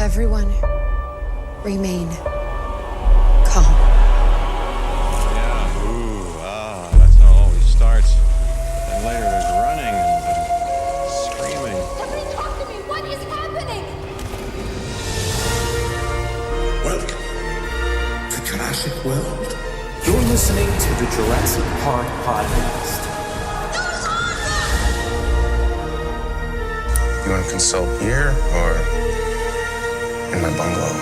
Everyone, remain calm. Yeah, that's how it always starts. But then later there's running and screaming. Somebody talk to me! What is happening? Welcome to Jurassic World. You're listening to the Jurassic Park Podcast. You want to consult here or in my bungalow?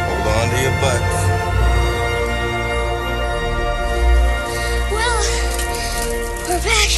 Hold on to your butts. Well, we're back.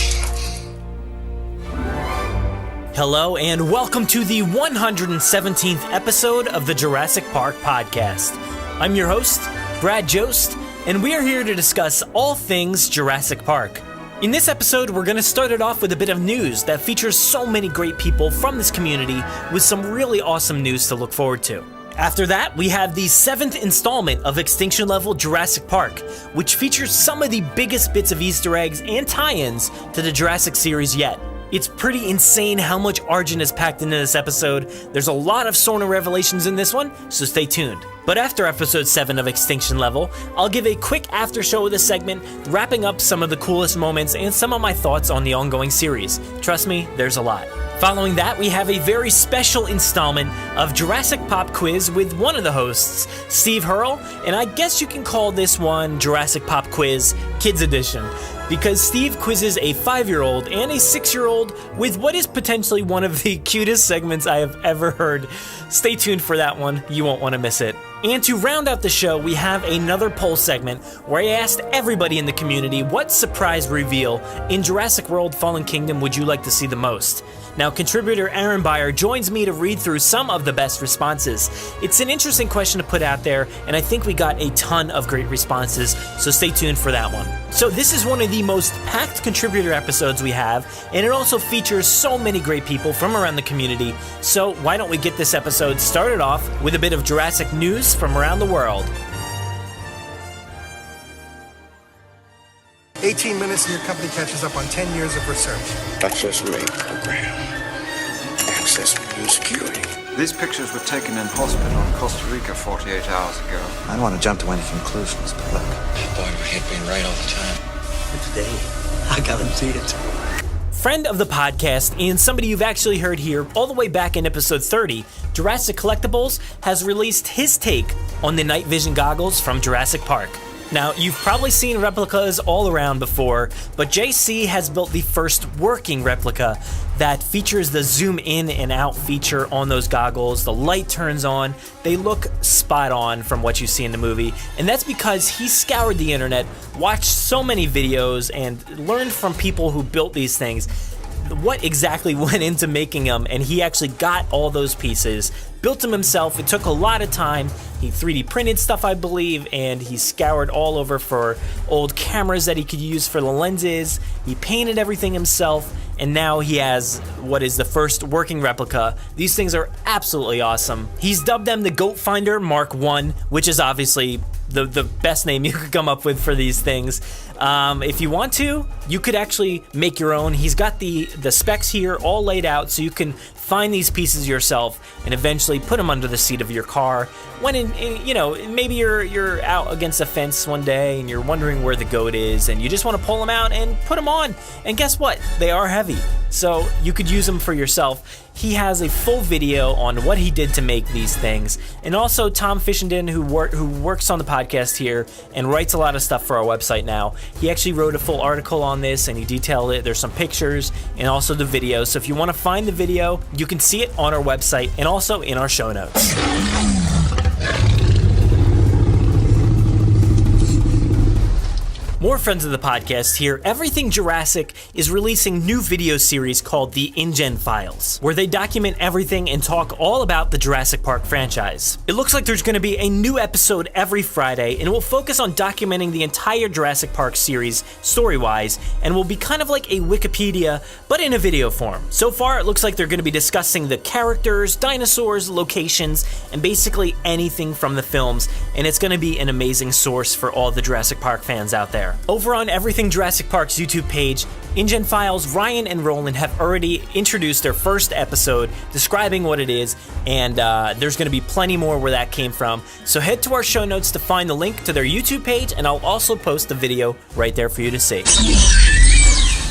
Hello and welcome to the 117th episode of the Jurassic Park Podcast. I'm your host, Brad Jost, and we are here to discuss all things Jurassic Park. In this episode, we're going to start it off with a bit of news that features so many great people from this community with some really awesome news to look forward to. After that, we have the 7th installment of Extinction Level Jurassic Park, which features some of the biggest bits of Easter eggs and tie-ins to the Jurassic series yet. It's pretty insane how much Argent is packed into this episode. There's a lot of Sorna revelations in this one, so stay tuned. But after episode 7 of Extinction Level, I'll give a quick after show of this segment, wrapping up some of the coolest moments and some of my thoughts on the ongoing series. Trust me, there's a lot. Following that, we have a very special installment of Jurassic Pop Quiz with one of the hosts, Steve Hurrell, and I guess you can call this one Jurassic Pop Quiz Kids Edition, because Steve quizzes a 5-year-old and a 6-year-old with what is potentially one of the cutest segments I have ever heard. Stay tuned for that one, you won't want to miss it. And to round out the show, we have another poll segment where I asked everybody in the community what surprise reveal in Jurassic World Fallen Kingdom would you like to see the most? Now, contributor Aaron Beyer joins me to read through some of the best responses. It's an interesting question to put out there, and I think we got a ton of great responses, so stay tuned for that one. So this is one of the most packed contributor episodes we have, and it also features so many great people from around the community, so why don't we get this episode started off with a bit of Jurassic news from around the world. 18 minutes and your company catches up on 10 years of research. Access main program. Access main security. These pictures were taken in hospital in Costa Rica 48 hours ago. I don't want to jump to any conclusions, but look. Boy, my head being right all the time. But today, I guarantee it. Friend of the podcast and somebody you've actually heard here all the way back in episode 30, Jurassic Collectables has released his take on the night vision goggles from Jurassic Park. Now, you've probably seen replicas all around before, but JC has built the first working replica that features the zoom in and out feature on those goggles. The light turns on. They look spot on from what you see in the movie, and that's because he scoured the internet, watched so many videos, and learned from people who built these things what exactly went into making them, and he actually got all those pieces, built them himself. It took a lot of time. He 3D printed stuff, I believe, and he scoured all over for old cameras that he could use for the lenses. He painted everything himself, and now he has what is the first working replica. These things are absolutely awesome. He's dubbed them the Goat Finder Mark I, which is obviously the best name you could come up with for these things. If you want to, you could actually make your own. He's got the specs here all laid out so you can find these pieces yourself and eventually put them under the seat of your car. When maybe you're out against a fence one day and you're wondering where the goat is and you just want to pull them out and put them on. And guess what? They are heavy, so you could use them for yourself. He has a full video on what he did to make these things. And also Tom Fishenden, who works on the podcast here and writes a lot of stuff for our website now. He actually wrote a full article on this and he detailed it. There's some pictures and also the video. So if you want to find the video, you can see it on our website and also in our show notes. More friends of the podcast here. Everything Jurassic is releasing new video series called the InGen Files, where they document everything and talk all about the Jurassic Park franchise. It looks like there's going to be a new episode every Friday, and it will focus on documenting the entire Jurassic Park series story-wise, and will be kind of like a Wikipedia, but in a video form. So far, it looks like they're going to be discussing the characters, dinosaurs, locations, and basically anything from the films, and it's going to be an amazing source for all the Jurassic Park fans out there. there. Over on Everything Jurassic Park's YouTube page, InGen Files, Ryan and Roland have already introduced their first episode describing what it is, and there's going to be plenty more where that came from. So head to our show notes to find the link to their YouTube page, and I'll also post the video right there for you to see.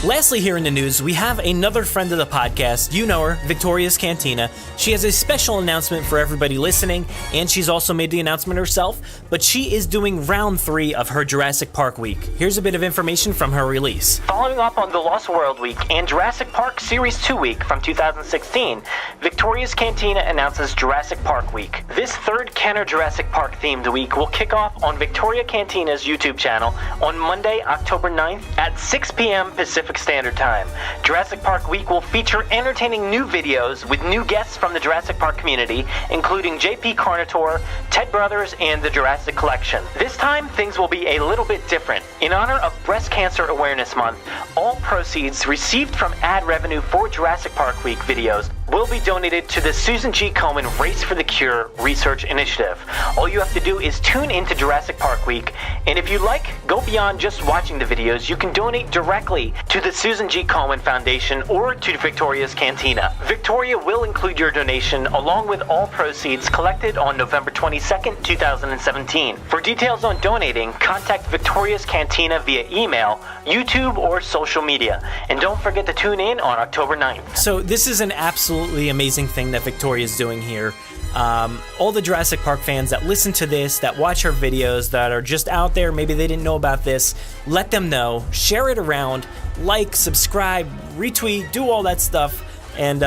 Lastly, here in the news, we have another friend of the podcast. You know her, Victoria's Cantina. She has a special announcement for everybody listening, and she's also made the announcement herself, but she is doing round 3 of her Jurassic Park week. Here's a bit of information from her release. Following up on the Lost World week and Jurassic Park Series 2 week from 2016, Victoria's Cantina announces Jurassic Park week. This third Kenner Jurassic Park themed week will kick off on Victoria Cantina's YouTube channel on Monday, October 9th at 6 p.m. Pacific Standard Time. Jurassic Park Week will feature entertaining new videos with new guests from the Jurassic Park community, including JP Carnotaur, Ted Brothers, and the Jurassic Collection. This time, things will be a little bit different. In honor of Breast Cancer Awareness Month, all proceeds received from ad revenue for Jurassic Park Week videos will be donated to the Susan G. Komen Race for the Cure research initiative. All you have to do is tune into Jurassic Park Week, and if you like, go beyond just watching the videos. You can donate directly to the Susan G. Komen Foundation or to Victoria's Cantina. Victoria will include your donation along with all proceeds collected on November 22nd, 2017. For details on donating, contact Victoria's Cantina via email, YouTube, or social media. And don't forget to tune in on October 9th. So this is an absolutely amazing thing that Victoria is doing here. All the Jurassic Park fans that listen to this, that watch her videos, that are just out there, maybe they didn't know about this, let them know, share it around, like, subscribe, retweet, do all that stuff, and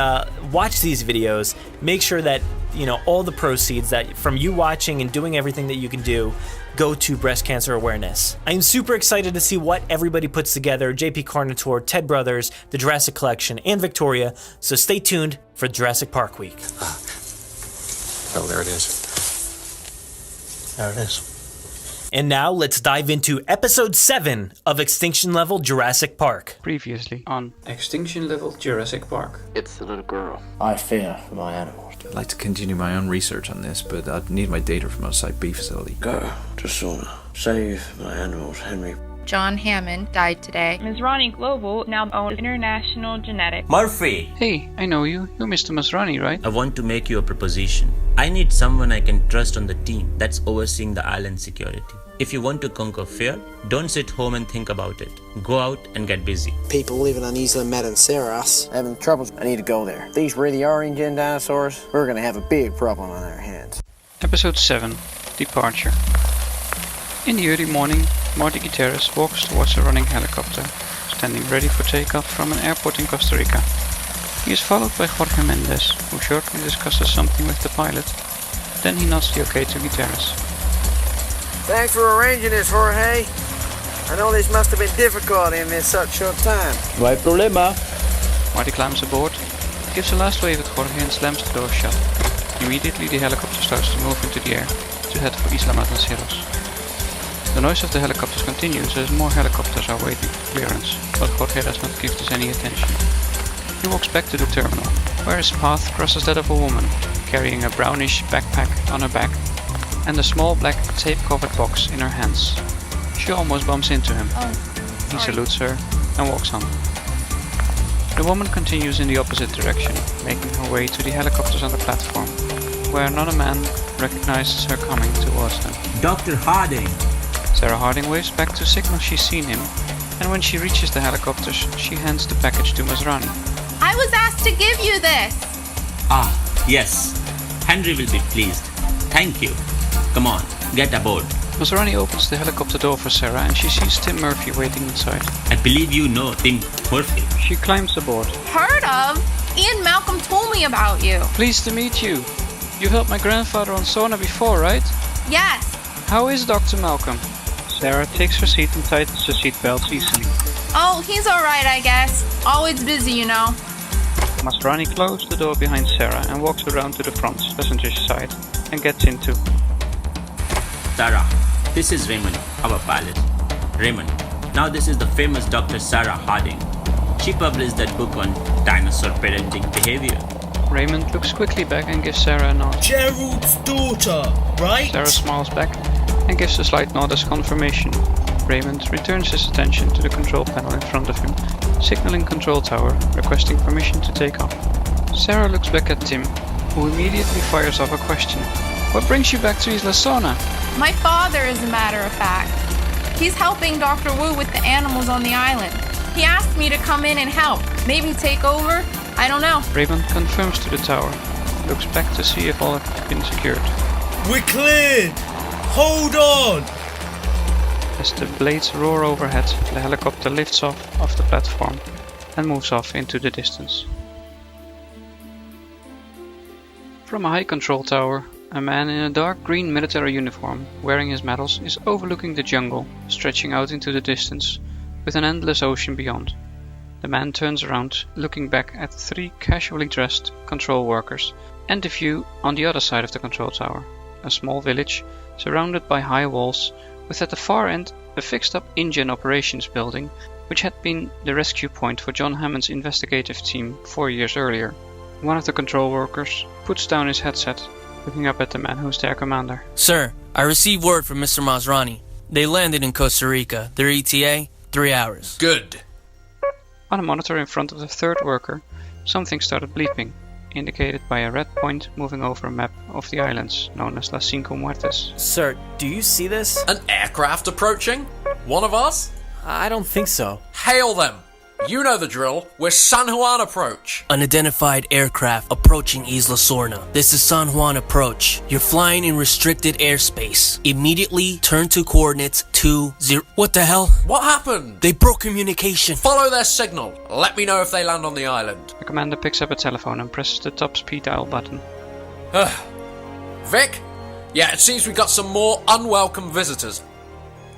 watch these videos. Make sure that, you know, all the proceeds that from you watching and doing everything that you can do go to breast cancer awareness. I'm super excited to see what everybody puts together. JP Carnotaur, Ted Brothers, the Jurassic Collection, and Victoria. So stay tuned for Jurassic Park Week. Oh, there it is. There it is. And now let's dive into episode 7 of Extinction Level Jurassic Park. Previously on Extinction Level Jurassic Park. It's the little girl. I fear for my animals. I'd like to continue my own research on this, but I'd need my data from a Site B facility. Go to Sauna. Save my animals, Henry. John Hammond died today. Masrani Global now owns International Genetics. Murphy! Hey, I know you. You're Mr. Masrani, right? I want to make you a proposition. I need someone I can trust on the team that's overseeing the island security. If you want to conquer fear, don't sit home and think about it. Go out and get busy. People living on Isla Madanceras having troubles. I need to go there. If these really are InGen dinosaurs, we're going to have a big problem on our hands. Episode 7, Departure. In the early morning, Marty Gutierrez walks towards a running helicopter, standing ready for takeoff from an airport in Costa Rica. He is followed by Jorge Mendez, who shortly discusses something with the pilot. Then he nods the okay to Gutierrez. Thanks for arranging this, Jorge. I know this must have been difficult in this such short time. No hay problema. Marty climbs aboard, gives a last wave at Jorge and slams the door shut. Immediately the helicopter starts to move into the air, to head for Isla Matanceros. The noise of the helicopters continues as more helicopters are waiting for clearance, but Jorge does not give this any attention. He walks back to the terminal, where his path crosses that of a woman, carrying a brownish backpack on her back, and a small black tape-covered box in her hands. She almost bumps into him. He salutes her and walks on. The woman continues in the opposite direction, making her way to the helicopters on the platform, where another man recognizes her coming towards them. Dr. Harding! Sarah Harding waves back to signal she's seen him, and when she reaches the helicopters, she hands the package to Masrani. I was asked to give you this! Ah, yes. Henry will be pleased. Thank you. Come on, get aboard. Masrani opens the helicopter door for Sarah and she sees Tim Murphy waiting inside. I believe you know Tim Murphy. She climbs aboard. Heard of? Ian Malcolm told me about you. Pleased to meet you. You helped my grandfather on sauna before, right? Yes. How is Dr. Malcolm? Sarah takes her seat and tightens her seatbelts easily. Oh, he's alright, I guess. Always busy, you know. Masrani closes the door behind Sarah and walks around to the front passenger side and gets in too. Sarah, this is Raymond, our pilot. Raymond, now this is the famous Dr. Sarah Harding. She published that book on dinosaur parenting behavior. Raymond looks quickly back and gives Sarah a nod. Gerald's daughter, right? Sarah smiles back and gives a slight nod as confirmation. Raymond returns his attention to the control panel in front of him, signaling Control Tower, requesting permission to take off. Sarah looks back at Tim, who immediately fires off a question. What brings you back to Isla Sorna? My father, as a matter of fact. He's helping Dr. Wu with the animals on the island. He asked me to come in and help. Maybe take over? I don't know. Raymond confirms to the tower, looks back to see if all has been secured. We're cleared! Hold on! As the blades roar overhead, the helicopter lifts off the platform and moves off into the distance. From a high control tower, a man in a dark green military uniform, wearing his medals, is overlooking the jungle, stretching out into the distance, with an endless ocean beyond. The man turns around, looking back at 3 casually dressed control workers, and the view on the other side of the control tower, a small village surrounded by high walls, with at the far end a fixed-up engine operations building, which had been the rescue point for John Hammond's investigative team 4 years earlier. One of the control workers puts down his headset, looking up at the man who's their commander. Sir, I received word from Mr. Masrani. They landed in Costa Rica. Their ETA, 3 hours. Good. On a monitor in front of the third worker, something started bleeping, indicated by a red point moving over a map of the islands, known as Las Cinco Muertes. Sir, do you see this? An aircraft approaching? One of us? I don't think so. Hail them! You know the drill. We're San Juan approach. Unidentified aircraft approaching Isla Sorna. This is San Juan approach. You're flying in restricted airspace. Immediately turn to coordinates 20. What the hell? What happened? They broke communication. Follow their signal. Let me know if they land on the island. The commander picks up a telephone and presses the top speed dial button. Vic? Yeah, it seems we got some more unwelcome visitors.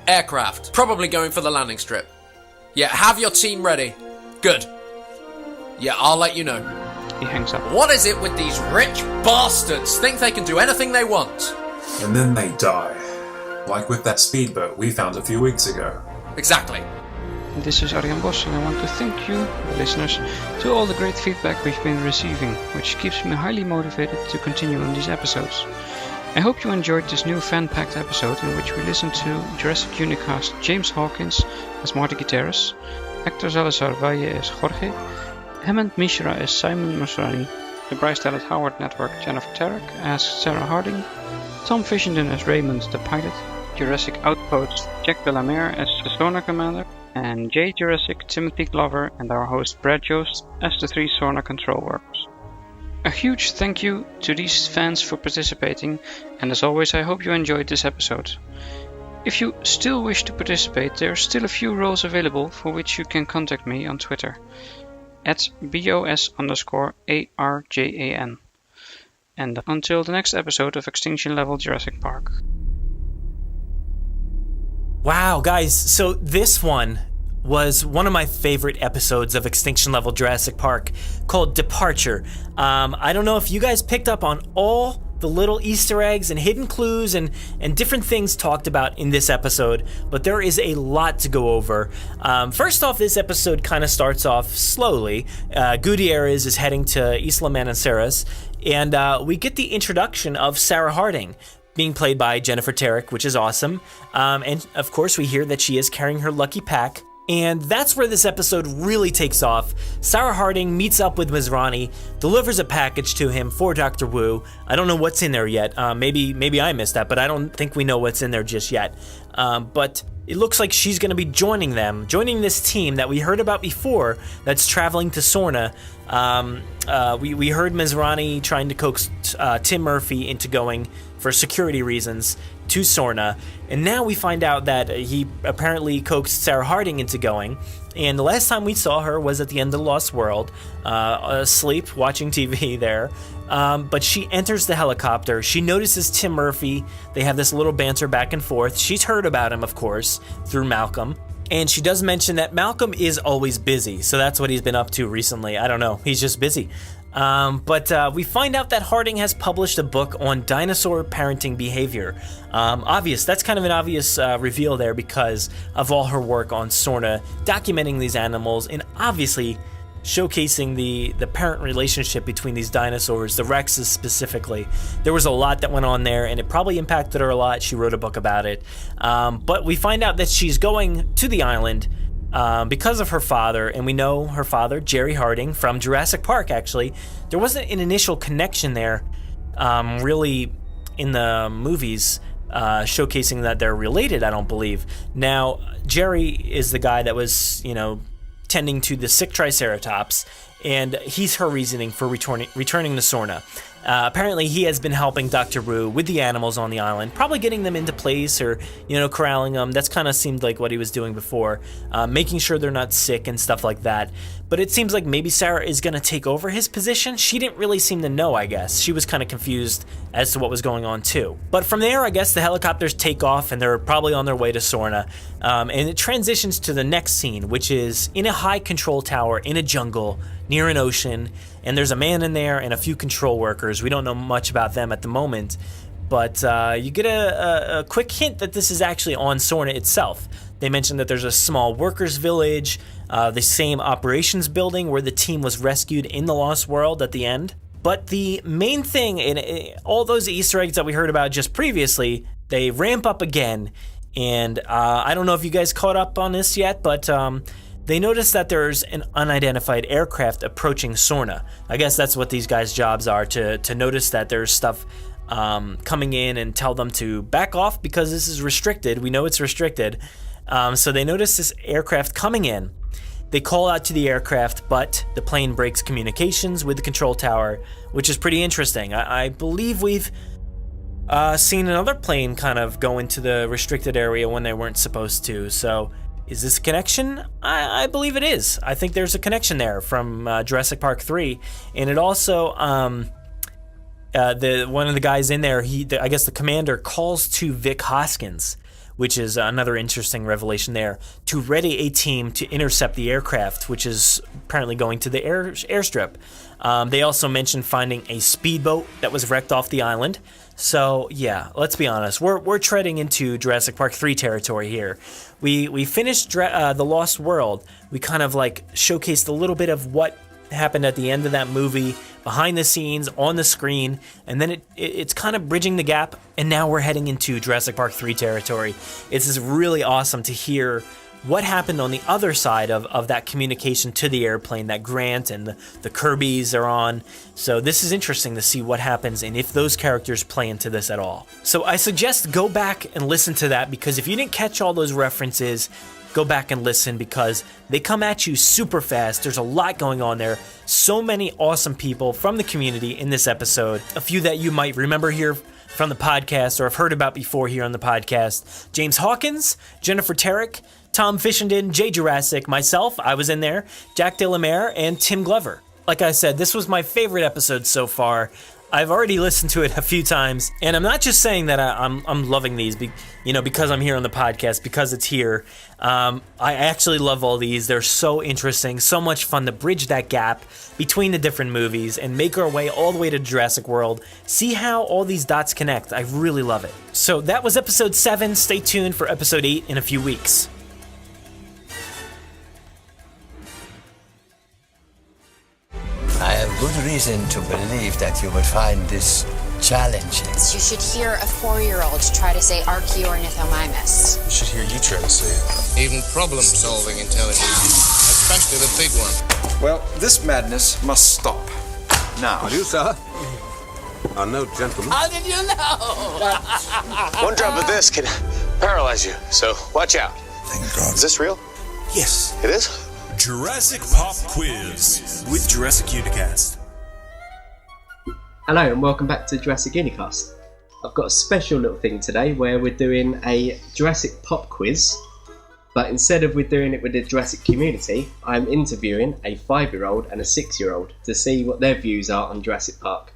Aircraft. Probably going for the landing strip. Yeah, have your team ready. Good. Yeah, I'll let you know. He hangs up. What is it with these rich bastards? Think they can do anything they want. And then they die. Like with that speedboat we found a few weeks ago. Exactly. This is Arjan Bos, and I want to thank you, the listeners, to all the great feedback we've been receiving, which keeps me highly motivated to continue on these episodes. I hope you enjoyed this new fan-packed episode in which we listened to Jurassic Unicast James Hawkins as Marty Gutierrez, Hector Salazar Valle as Jorge, Hammond Mishra as Simon Masrani, the Bryce Dallas Howard Network Jennifer Tarek as Sarah Harding, Tom Fishenden as Raymond the pilot, Jurassic Outpost Jack Delamere as the Sorna commander, and J Jurassic Timothy Glover and our host Brad Jost as the 3 Sorna control workers. A huge thank you to these fans for participating, and as always I hope you enjoyed this episode. If you still wish to participate, there are still a few roles available for which you can contact me on Twitter at BOS_ARJAN. And until the next episode of Extinction Level Jurassic Park. Wow, guys, so this one was one of my favorite episodes of Extinction Level Jurassic Park, called Departure. I don't know if you guys picked up on all the little Easter eggs and hidden clues and different things talked about in this episode, but there is a lot to go over. First off, this episode kind of starts off slowly. Gutierrez is heading to Isla Manaceras, and we get the introduction of Sarah Harding, being played by Jennifer Tarek, which is awesome. And of course, we hear that she is carrying her lucky pack. And that's where this episode really takes off. Sarah Harding meets up with Masrani, delivers a package to him for Dr. Wu. I don't know what's in there yet. Maybe I missed that, but I don't think we know what's in there just yet. But it looks like she's going to be joining this team that we heard about before that's traveling to Sorna. We heard Masrani trying to coax Tim Murphy into going for security reasons to Sorna, and now we find out that he apparently coaxed Sarah Harding into going, and the last time we saw her was at the end of the Lost World, asleep, watching TV there, but she enters the helicopter, she notices Tim Murphy, they have this little banter back and forth, she's heard about him, of course, through Malcolm, and she does mention that Malcolm is always busy, so that's what he's been up to recently, I don't know, he's just busy. But we find out that Harding has published a book on dinosaur parenting behavior. That's kind of an obvious reveal there because of all her work on Sorna, documenting these animals, and obviously showcasing the parent relationship between these dinosaurs, the Rexes specifically. There was a lot that went on there, and it probably impacted her a lot. She wrote a book about it. But we find out that she's going to the island because of her father, and we know her father, Jerry Harding, from Jurassic Park, actually. There wasn't an initial connection there, really, in the movies, showcasing that they're related, I don't believe. Now, Jerry is the guy that was, tending to the sick Triceratops, and he's her reasoning for returning to Sorna. Apparently, he has been helping Dr. Wu with the animals on the island, probably getting them into place or, corralling them. That's kind of seemed like what he was doing before, making sure they're not sick and stuff like that. But it seems like maybe Sarah is going to take over his position. She didn't really seem to know, I guess. She was kind of confused as to what was going on, too. But from there, I guess the helicopters take off, and they're probably on their way to Sorna. And it transitions to the next scene, which is in a high control tower in a jungle near an ocean, and there's a man in there and a few control workers. We don't know much about them at the moment, but you get a quick hint that this is actually on Sorna itself. They mentioned that there's a small workers' village, the same operations building where the team was rescued in the Lost World at the end. But the main thing, in all those Easter eggs that we heard about just previously, they ramp up again, and I don't know if you guys caught up on this yet, but they notice that there's an unidentified aircraft approaching Sorna. I guess that's what these guys' jobs are, to notice that there's stuff coming in and tell them to back off because this is restricted. We know it's restricted. So they notice this aircraft coming in. They call out to the aircraft, but the plane breaks communications with the control tower, which is pretty interesting. I believe we've seen another plane kind of go into the restricted area when they weren't supposed to. So is this a connection? I believe it is. I think there's a connection there from Jurassic Park 3. And it also, one of the guys in there, I guess the commander calls to Vic Hoskins, which is another interesting revelation there, to ready a team to intercept the aircraft, which is apparently going to the airstrip. They also mentioned finding a speedboat that was wrecked off the island. So, yeah, let's be honest. We're treading into Jurassic Park 3 territory here. We finished The Lost World. We kind of showcased a little bit of what happened at the end of that movie, behind the scenes, on the screen, and then it's kind of bridging the gap, and now we're heading into Jurassic Park 3 territory. It's just really awesome to hear what happened on the other side of that communication to the airplane that Grant and the Kirbys are on. So this is interesting to see what happens and if those characters play into this at all. So I suggest go back and listen to that, because if you didn't catch all those references, go back and listen, because they come at you super fast. There's a lot going on there. So many awesome people from the community in this episode. A few that you might remember here from the podcast or have heard about before here on the podcast. James Hawkins, Jennifer Terrick, Tom Fishenden, Jay Jurassic, myself, I was in there, Jack Delamere, and Tim Glover. Like I said, this was my favorite episode so far. I've already listened to it a few times, and I'm not just saying that I'm loving these, because I'm here on the podcast, because it's here. I actually love all these. They're so interesting, so much fun to bridge that gap between the different movies and make our way all the way to Jurassic World. See how all these dots connect. I really love it. So that was episode 7. Stay tuned for episode 8 in a few weeks. I have good reason to believe that you would find this challenging. You should hear a 4-year-old try to say Archaeornithomimus. You should hear you try to say it. Even problem-solving intelligence, especially the big one. Well, this madness must stop. Now. Are you, sir? No, gentlemen. How did you know? One drop of this can paralyze you, so watch out. Thank God. Is this real? Yes. It is? Jurassic Pop Quiz with Jurassic Unicast. Hello and welcome back to Jurassic Unicast. I've got a special little thing today where we're doing a Jurassic Pop Quiz, but instead of we're doing it with the Jurassic community, I'm interviewing a 5-year-old and a 6-year-old to see what their views are on Jurassic Park.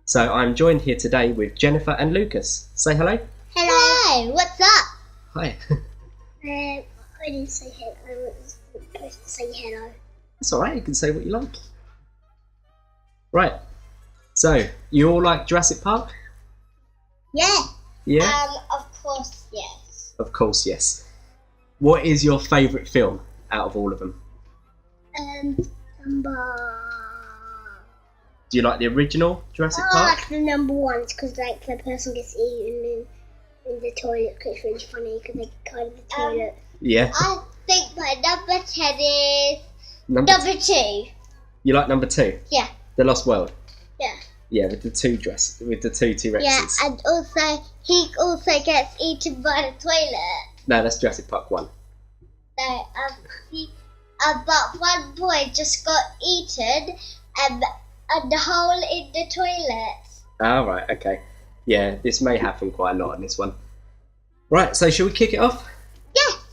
So I'm joined here today with Jennifer and Lucas. Say hello. Hello. What's up? Hi. I didn't say hello. I was supposed to say hello. That's alright, you can say what you like. Right. So, you all like Jurassic Park? Yeah. Yeah? Of course, yes. Of course, yes. What is your favourite film out of all of them? Do you like the original Jurassic I Park? like the number ones because like the person gets eaten in the toilet. Cause it's really funny because they go to the toilet. Yeah. I think my number 10 is Number 2. You like number 2? Yeah. The Lost World. Yeah. Yeah, with the two T-Rexes. Yeah, and also he also gets eaten by the toilet. No, that's Jurassic Park 1. No, but one boy just got eaten and the hole in the toilet. Oh, right, okay. Yeah, this may happen quite a lot in this one. Right, so shall we kick it off?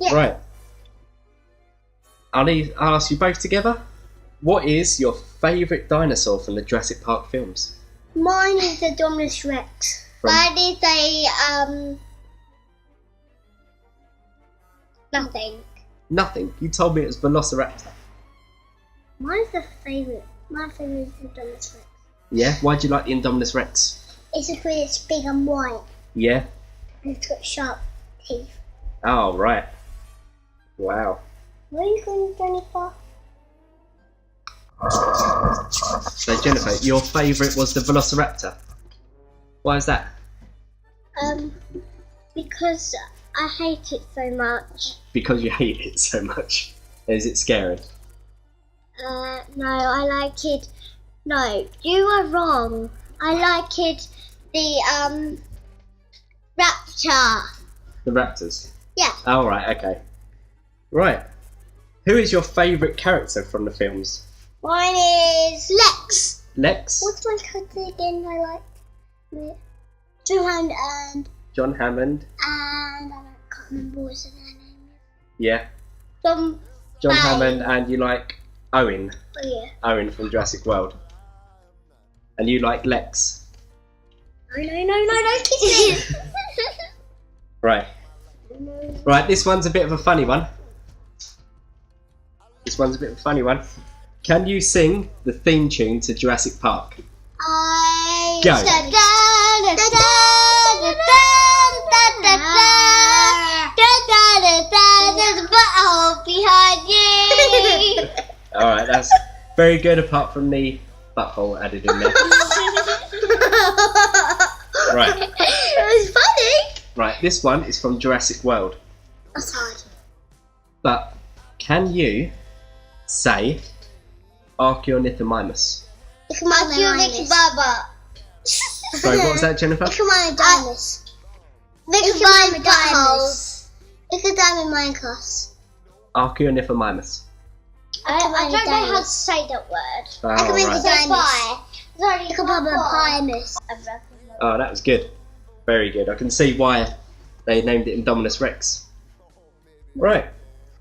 Yeah. Right. I'll ask you both together. What is your favourite dinosaur from the Jurassic Park films? Mine is the Dominus Rex. Mine is nothing. Nothing. You told me it was Velociraptor. Mine's the favourite. My favourite is the Dominus Rex. Yeah? Why do you like the Indominus Rex? It's just because it's big and white. Yeah? And it's got sharp teeth. Oh, right. Wow. Where are you going, Jennifer? So, Jennifer, your favourite was the Velociraptor. Why is that? Because I hate it so much. Because you hate it so much. Is it scary? No, I like it. No, you are wrong. I like it. The raptor. The raptors? Yeah. Oh, right, okay. Right. Who is your favourite character from the films? Mine is Lex. Lex? What's my character again I like? John Hammond and I can't remember what's their name. Yeah. John Hammond, and you like Owen. Oh, yeah. Owen from Jurassic World. And you like Lex. No, don't kiss me. Right. Right, this one's a bit of a funny one. Can you sing the theme tune to Jurassic Park? Go. Behind you. Alright, that's very good apart from the butthole added in there. Right. It was funny. Right, this one is from Jurassic World. That's hard. But can you say Archaeornithomimus? Sorry, what was that, Jennifer? Icomydimus. Icomydimus. Icomydimus. Archaeornithomimus. I don't know how to say that word. Oh, right. Icomydimus. Oh, that was good. Very good. I can see why they named it Indominus Rex. Right.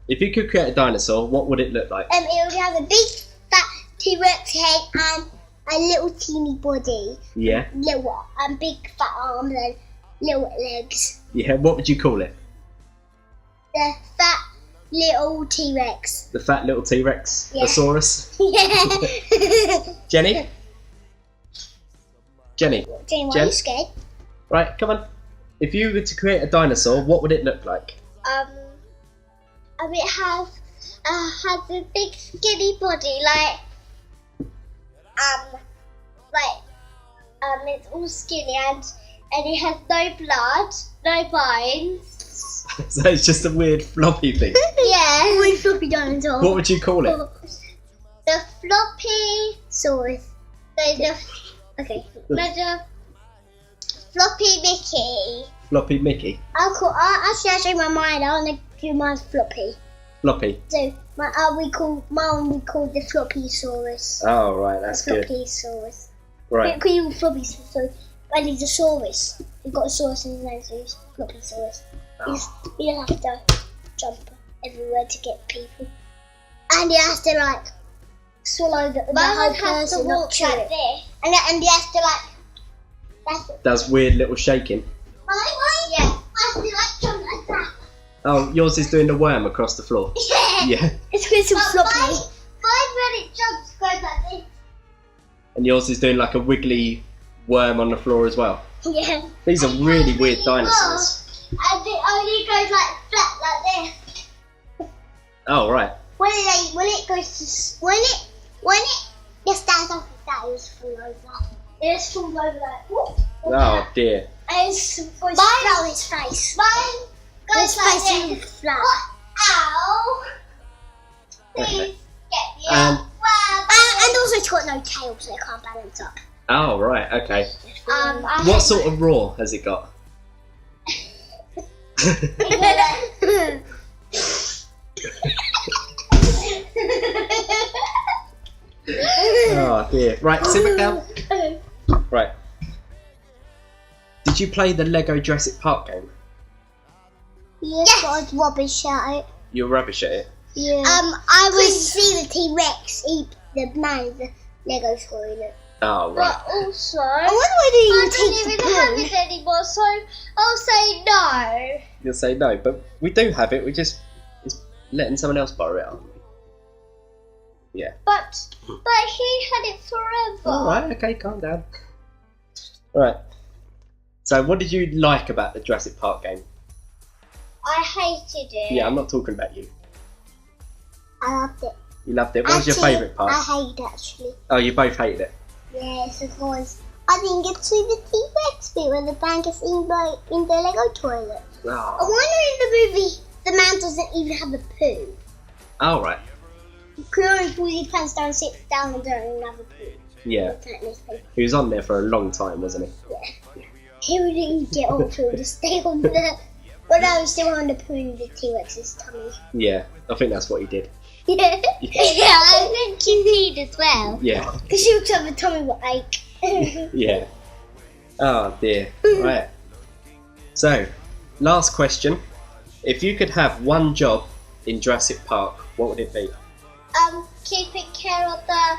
If you could create a dinosaur, what would it look like? It would have a big fat T-Rex head and a little teeny body. Yeah. Little and big fat arms and little legs. Yeah, what would you call it? The fat little T-Rex. The fat little T-Rex? Yeah. Asaurus? Yeah. Jenny? Jenny, why are you scared? Right, come on. If you were to create a dinosaur, what would it look like? It has a big skinny body, it's all skinny and it has no blood, no bones. So it's just a weird floppy thing. Yeah, weird floppy dinosaur. What would you call it? The floppy saurus. The floppy Mickey. Floppy Mickey? I'll change my mind. I want to do mine floppy. Floppy? So, we call the floppy-saurus. Oh, right, that's good. Floppy-saurus. Right. We call floppy, so when he's a saurus, we've got a saurus in his name, so he's floppy-saurus. Oh. He has to jump everywhere to get people. And he has to, swallow the whole person, not chew it. And he has to, Does weird little shaking. Yeah. I have to, jump like that. Oh, yours is doing the worm across the floor. Yeah. It's going to floppy. Mine when it jumps goes like this. And yours is doing like a wiggly worm on the floor as well. Yeah. These are really weird dinosaurs. And it only goes flat like this. Oh, right. When it When it just stands up like that, it just falls over. It just falls over like, whoop. Oh dear. And it's flat on his face. Mine goes like this. Flat. Ow! Please Okay. get me And- up. And also it's got no tail, so it can't balance up. Oh, right, okay. I What sort of roar has it got? Oh dear. Right, sit back down. Right. Did you play the Lego Jurassic Park game? Yes, but I was rubbish at it. You're rubbish at it. Yeah. I couldn't see the T-Rex eat the Lego score in it. Oh, right. But also, I don't even have it anymore, so I'll say no. You'll say no, but we do have it. It's letting someone else borrow it, aren't we? Yeah. But he had it forever. All right. Okay. Calm down. All right. So, what did you like about the Jurassic Park game? I hated it. Yeah, I'm not talking about you. I loved it. You loved it. What was your favourite part? I hated it, actually. Oh, you both hated it. Yes, because I didn't get to see the T-Rex bit where the bank is in the Lego toilet. Oh. I wonder in the movie the man doesn't even have a poo. Oh, right. He could only pull his pants down, sit down, and don't even have a poo. Yeah. Technically. He was on there for a long time, wasn't he? Yeah. He wouldn't even get on to just stay on the. But I was still on the poo in the T-Rex's tummy. Yeah, I think that's what he did. Yeah, I think he did as well. Yeah. Because she would have a tummy with ache. Yeah. Oh dear. Right. So, last question. If you could have one job in Jurassic Park, what would it be? Keeping care of the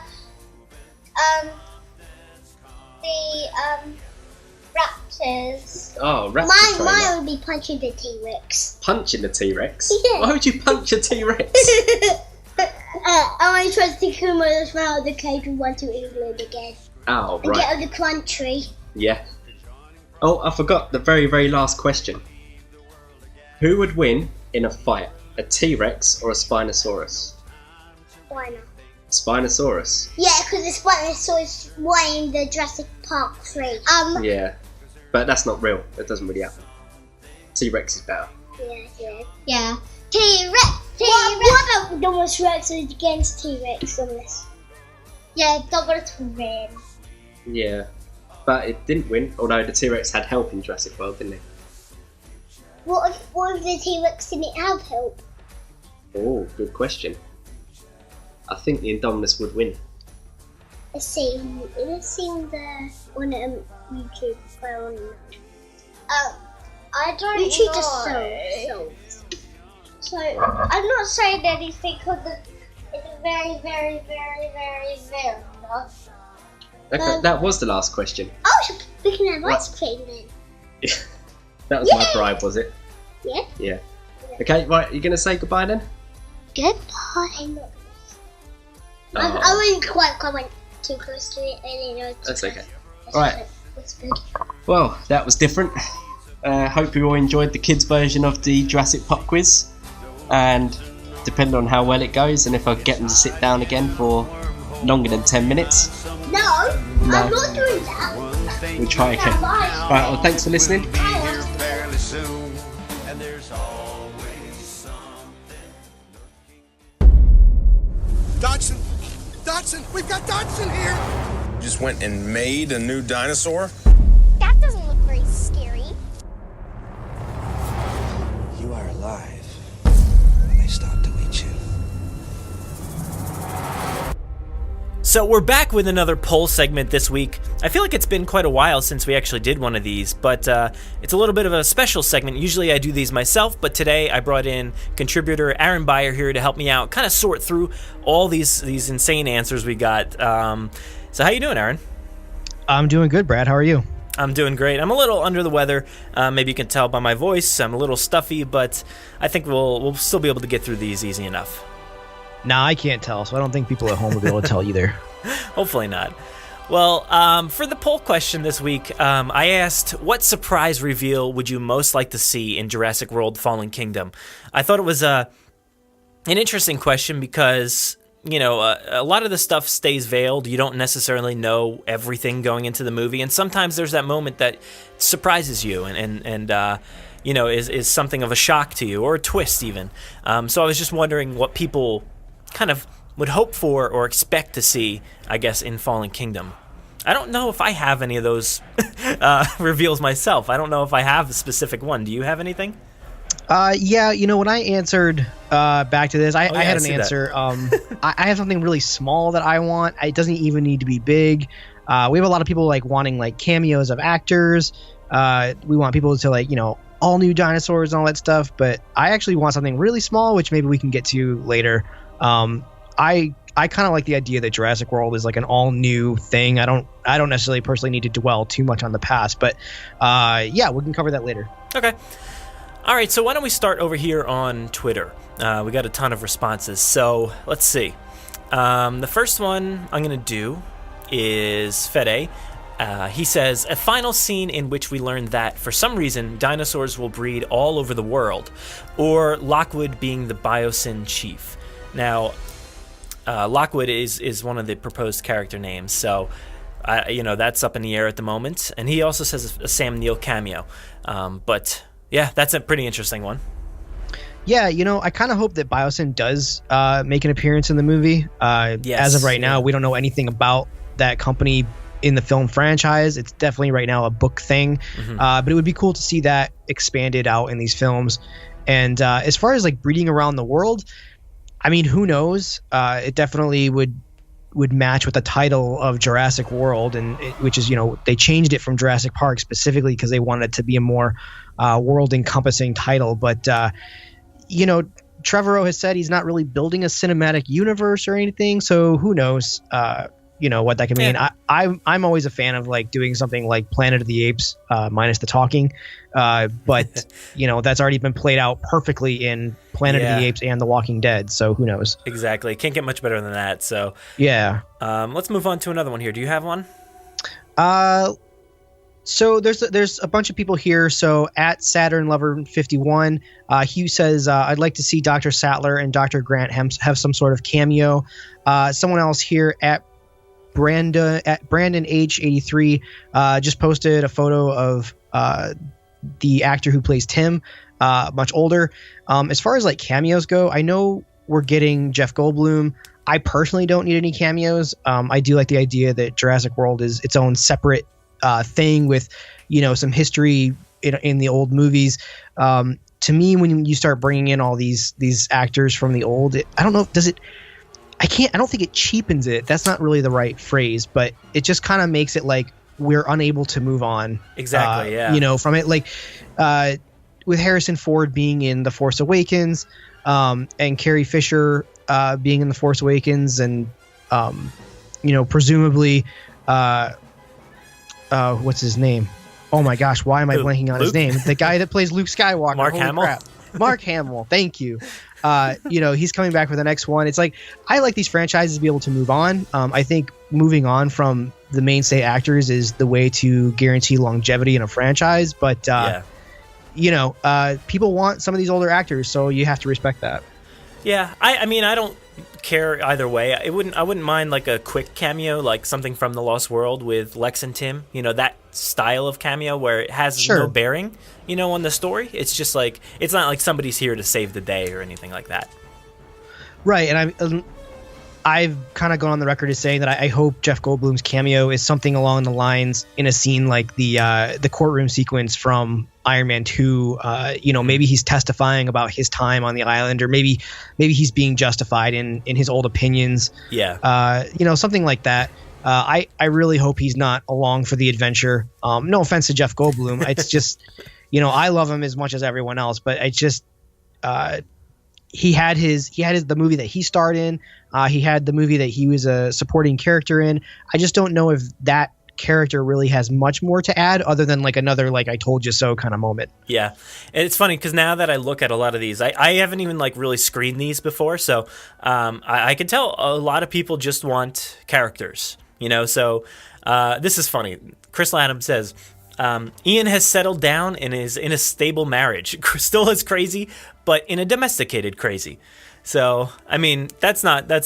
raptors. Oh, raptor trainer. Mine would be punching the T-Rex. Punching the T-Rex? Yeah. Why would you punch a T-Rex? I want to try to take him out of the cage and run to England again. Oh, And get right. out of the country. Yeah. Oh, I forgot the very, very last question. Who would win in a fight? A T-Rex or a Spinosaurus? Why not? Spinosaurus. Yeah, because the Spinosaurus won in the Jurassic Park 3. Yeah. But that's not real. That doesn't really happen. T-Rex is better. Yeah. T-Rex! What about Dominus Rex against T-Rex on this? Yeah, Dominus will win. Yeah. But it didn't win, although the T-Rex had help in Jurassic World, didn't it? What if the T-Rex didn't have help? Oh, good question. I think the Indominus would win. Let's see on the on YouTube. I don't YouTube know. just so I'm not saying anything because it's very, very, very, very, very enough. Okay, that was the last question. Oh, we can have ice cream then. That was my bribe, was it? Yeah. Yeah. Okay, right, you going to say goodbye then? Goodbye. Oh, I went too close to it. And, that's okay. Alright, That's good. well, that was different. Hope you all enjoyed the kids' version of the Jurassic Pop Quiz. And depending on how well it goes, and if I get them to sit down again for longer than 10 minutes, No, I'm not doing that. we'll try again. Right, well, thanks for listening. Dodson, we've got Dodson here! Just went and made a new dinosaur? That doesn't look very scary. You are alive. I stopped to eat you. So we're back with another poll segment this week. I feel like it's been quite a while since we actually did one of these, but it's a little bit of a special segment. Usually I do these myself, but today I brought in contributor Aaron Beyer here to help me out, kind of sort through all these insane answers we got. So how you doing, Aaron? I'm doing good, Brad. How are you? I'm doing great. I'm a little under the weather. Maybe you can tell by my voice. I'm a little stuffy, but I think we'll still be able to get through these easy enough. Nah, I can't tell, so I don't think people at home will be able to tell either. Hopefully not. Well, for the poll question this week, I asked, what surprise reveal would you most like to see in Jurassic World Fallen Kingdom? I thought it was an interesting question because a lot of the stuff stays veiled. You don't necessarily know everything going into the movie, and sometimes there's that moment that surprises you and is something of a shock to you, or a twist even. So I was just wondering what people kind of would hope for or expect to see, I guess, in Fallen Kingdom. I don't know if I have any of those reveals myself. I don't know if I have a specific one. Do you have anything? Yeah, when I answered back to this, I had an answer. I have something really small that I want. It doesn't even need to be big. We have a lot of people wanting cameos of actors. We want people to all new dinosaurs and all that stuff. But I actually want something really small, which maybe we can get to later. I kind of like the idea that Jurassic World is an all new thing. I don't necessarily personally need to dwell too much on the past, but yeah, we can cover that later. Okay. All right, so why don't we start over here on Twitter? We got a ton of responses, so let's see. The first one I'm going to do is Fede. He says, a final scene in which we learn that, for some reason, dinosaurs will breed all over the world, or Lockwood being the Biosyn chief. Now, Lockwood is one of the proposed character names, so that's up in the air at the moment. And he also says a Sam Neill cameo, but yeah, that's a pretty interesting one. Yeah, I kind of hope that Biosyn does make an appearance in the movie. Yes, as of right now, we don't know anything about that company in the film franchise. It's definitely right now a book thing, but it would be cool to see that expanded out in these films. And as far as breeding around the world, I mean, who knows? It definitely would match with the title of Jurassic World, which is, they changed it from Jurassic Park specifically because they wanted it to be a more world-encompassing title. But, Trevorrow has said he's not really building a cinematic universe or anything, so who knows, what that can mean. Yeah. I'm always a fan of doing something like Planet of the Apes, minus the talking. But, that's already been played out perfectly in Planet of the Apes and The Walking Dead, so who knows? Exactly. Can't get much better than that, so. Yeah. Let's move on to another one here. Do you have one? So there's a bunch of people here. So at Saturn Lover 51, Hugh says, I'd like to see Dr. Sattler and Dr. Grant have some sort of cameo. Someone else here at Brandon H83 just posted a photo of the actor who plays Tim, much older. As far as cameos go, I know we're getting Jeff Goldblum. I personally don't need any cameos. I do like the idea that Jurassic World is its own separate thing with some history in the old movies. To me, when you start bringing in all these actors from the old, I don't know, I don't think it cheapens it. That's not really the right phrase, but it just kind of makes it we're unable to move on. Exactly. Yeah. From it, with Harrison Ford being in The Force Awakens, and Carrie Fisher being in The Force Awakens, and presumably what's his name? Oh my gosh, why am I blanking on his name? The guy that plays Luke Skywalker. Mark Hamill. Crap. Mark Hamill. Thank you. He's coming back for the next one. It's I like these franchises to be able to move on. I think moving on from the mainstay actors is the way to guarantee longevity in a franchise. But people want some of these older actors, so you have to respect that. Yeah, I mean, I don't care either way. I wouldn't mind a quick cameo, like something from The Lost World with Lex and Tim. that style of cameo where it has no bearing, on the story. It's just it's not like somebody's here to save the day or anything like that. Right, and I've kind of gone on the record as saying that I hope Jeff Goldblum's cameo is something along the lines in a scene like the courtroom sequence from Iron Man 2. Maybe he's testifying about his time on the island, or maybe he's being justified in his old opinions. Yeah. Something like that. I really hope he's not along for the adventure. No offense to Jeff Goldblum. It's just, I love him as much as everyone else, but I just, he had the movie that he starred in. He had the movie that he was a supporting character in. I just don't know if that character really has much more to add other than another I told you so kind of moment. Yeah. And it's funny because now that I look at a lot of these, I haven't even really screened these before. So I can tell a lot of people just want characters, so this is funny. Crystal Adams says, Ian has settled down and is in a stable marriage. Still is crazy, but in a domesticated crazy. So, I mean, that's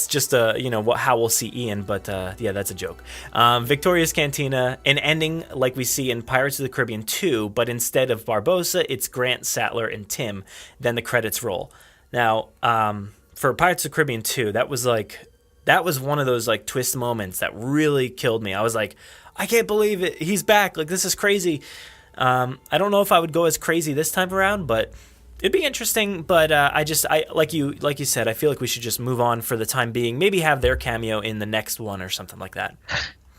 just how we'll see Ian, but yeah, that's a joke. Victoria's Cantina, an ending like we see in Pirates of the Caribbean 2, but instead of Barbossa, it's Grant, Sattler, and Tim. Then the credits roll. Now, for Pirates of the Caribbean 2, that was one of those like twist moments that really killed me. I was like, I can't believe it. He's back. Like, this is crazy. I don't know if I would go as crazy this time around, but it'd be interesting. But I like you said, I feel like we should just move on for the time being. Maybe have their cameo in the next one or something like that.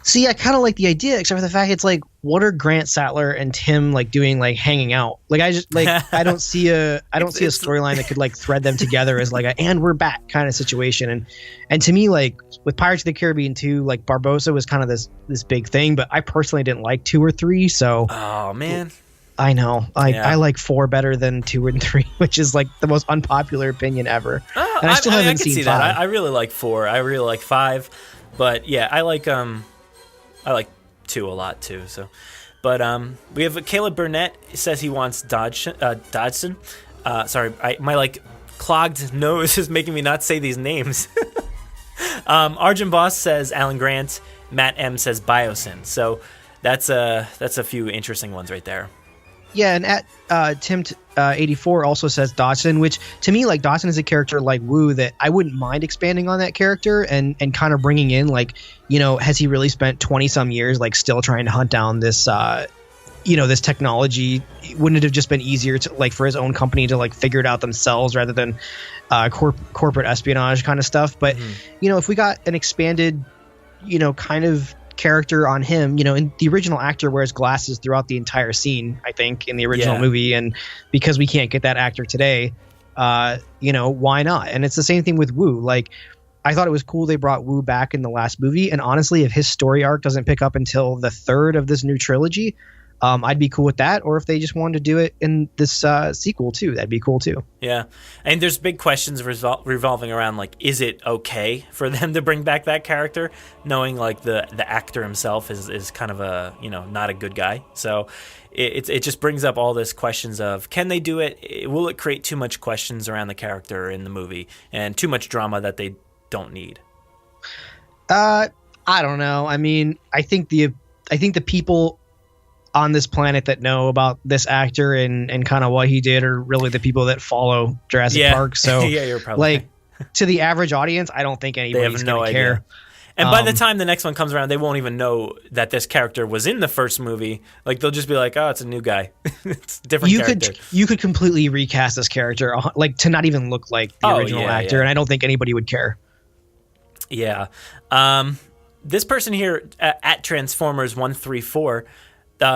See, I kind of like the idea, except for the fact it's like, what are Grant, Sattler, and Tim like doing, like hanging out? Like, I just like I don't see a storyline that could like thread them together as like and we're back kind of situation. And to me, like with Pirates of the Caribbean 2, like Barbossa was kind of this big thing, but I personally didn't like 2 or 3. So oh man, I know I like 4 better than 2 and 3, which is like the most unpopular opinion ever. And I still haven't seen 5. That. I really like 4. I really like 5, but yeah, I like 2 a lot too. So, but we have Caleb Burnett says he wants Dodgson. Sorry, my like clogged nose is making me not say these names. Arjun Boss says Alan Grant. Matt M says Biosyn. So that's a few interesting ones right there. Yeah, and at Tim 84 also says Dodson, which to me, like Dodson is a character like Wu that I wouldn't mind expanding on that character and kind of bringing in like, has he really spent 20 some years like still trying to hunt down this this technology? Wouldn't it have just been easier to like for his own company to like figure it out themselves rather than corporate espionage kind of stuff? But if we got an expanded kind of character on him, in the original actor wears glasses throughout the entire scene, I think, in the original movie, and because we can't get that actor today, why not? And it's the same thing with Wu. Like, I thought it was cool they brought Wu back in the last movie, and honestly, if his story arc doesn't pick up until the 3rd of this new trilogy, I'd be cool with that. Or if they just wanted to do it in this sequel too, that'd be cool too. Yeah, and there's big questions revolving around like, is it okay for them to bring back that character, knowing like the actor himself is kind of a not a good guy. So it just brings up all this questions of, can they do it? Will it create too much questions around the character in the movie and too much drama that they don't need? I don't know. I mean, I think the people on this planet that know about this actor and kind of what he did are really the people that follow Jurassic Park. So yeah, you're probably like to the average audience, I don't think anybody's going to care. And by the time the next one comes around, they won't even know that this character was in the first movie. Like, they'll just be like, oh, it's a new guy. It's a different character. You could completely recast this character, like to not even look like the original actor, and I don't think anybody would care. Yeah. This person here at Transformers 134,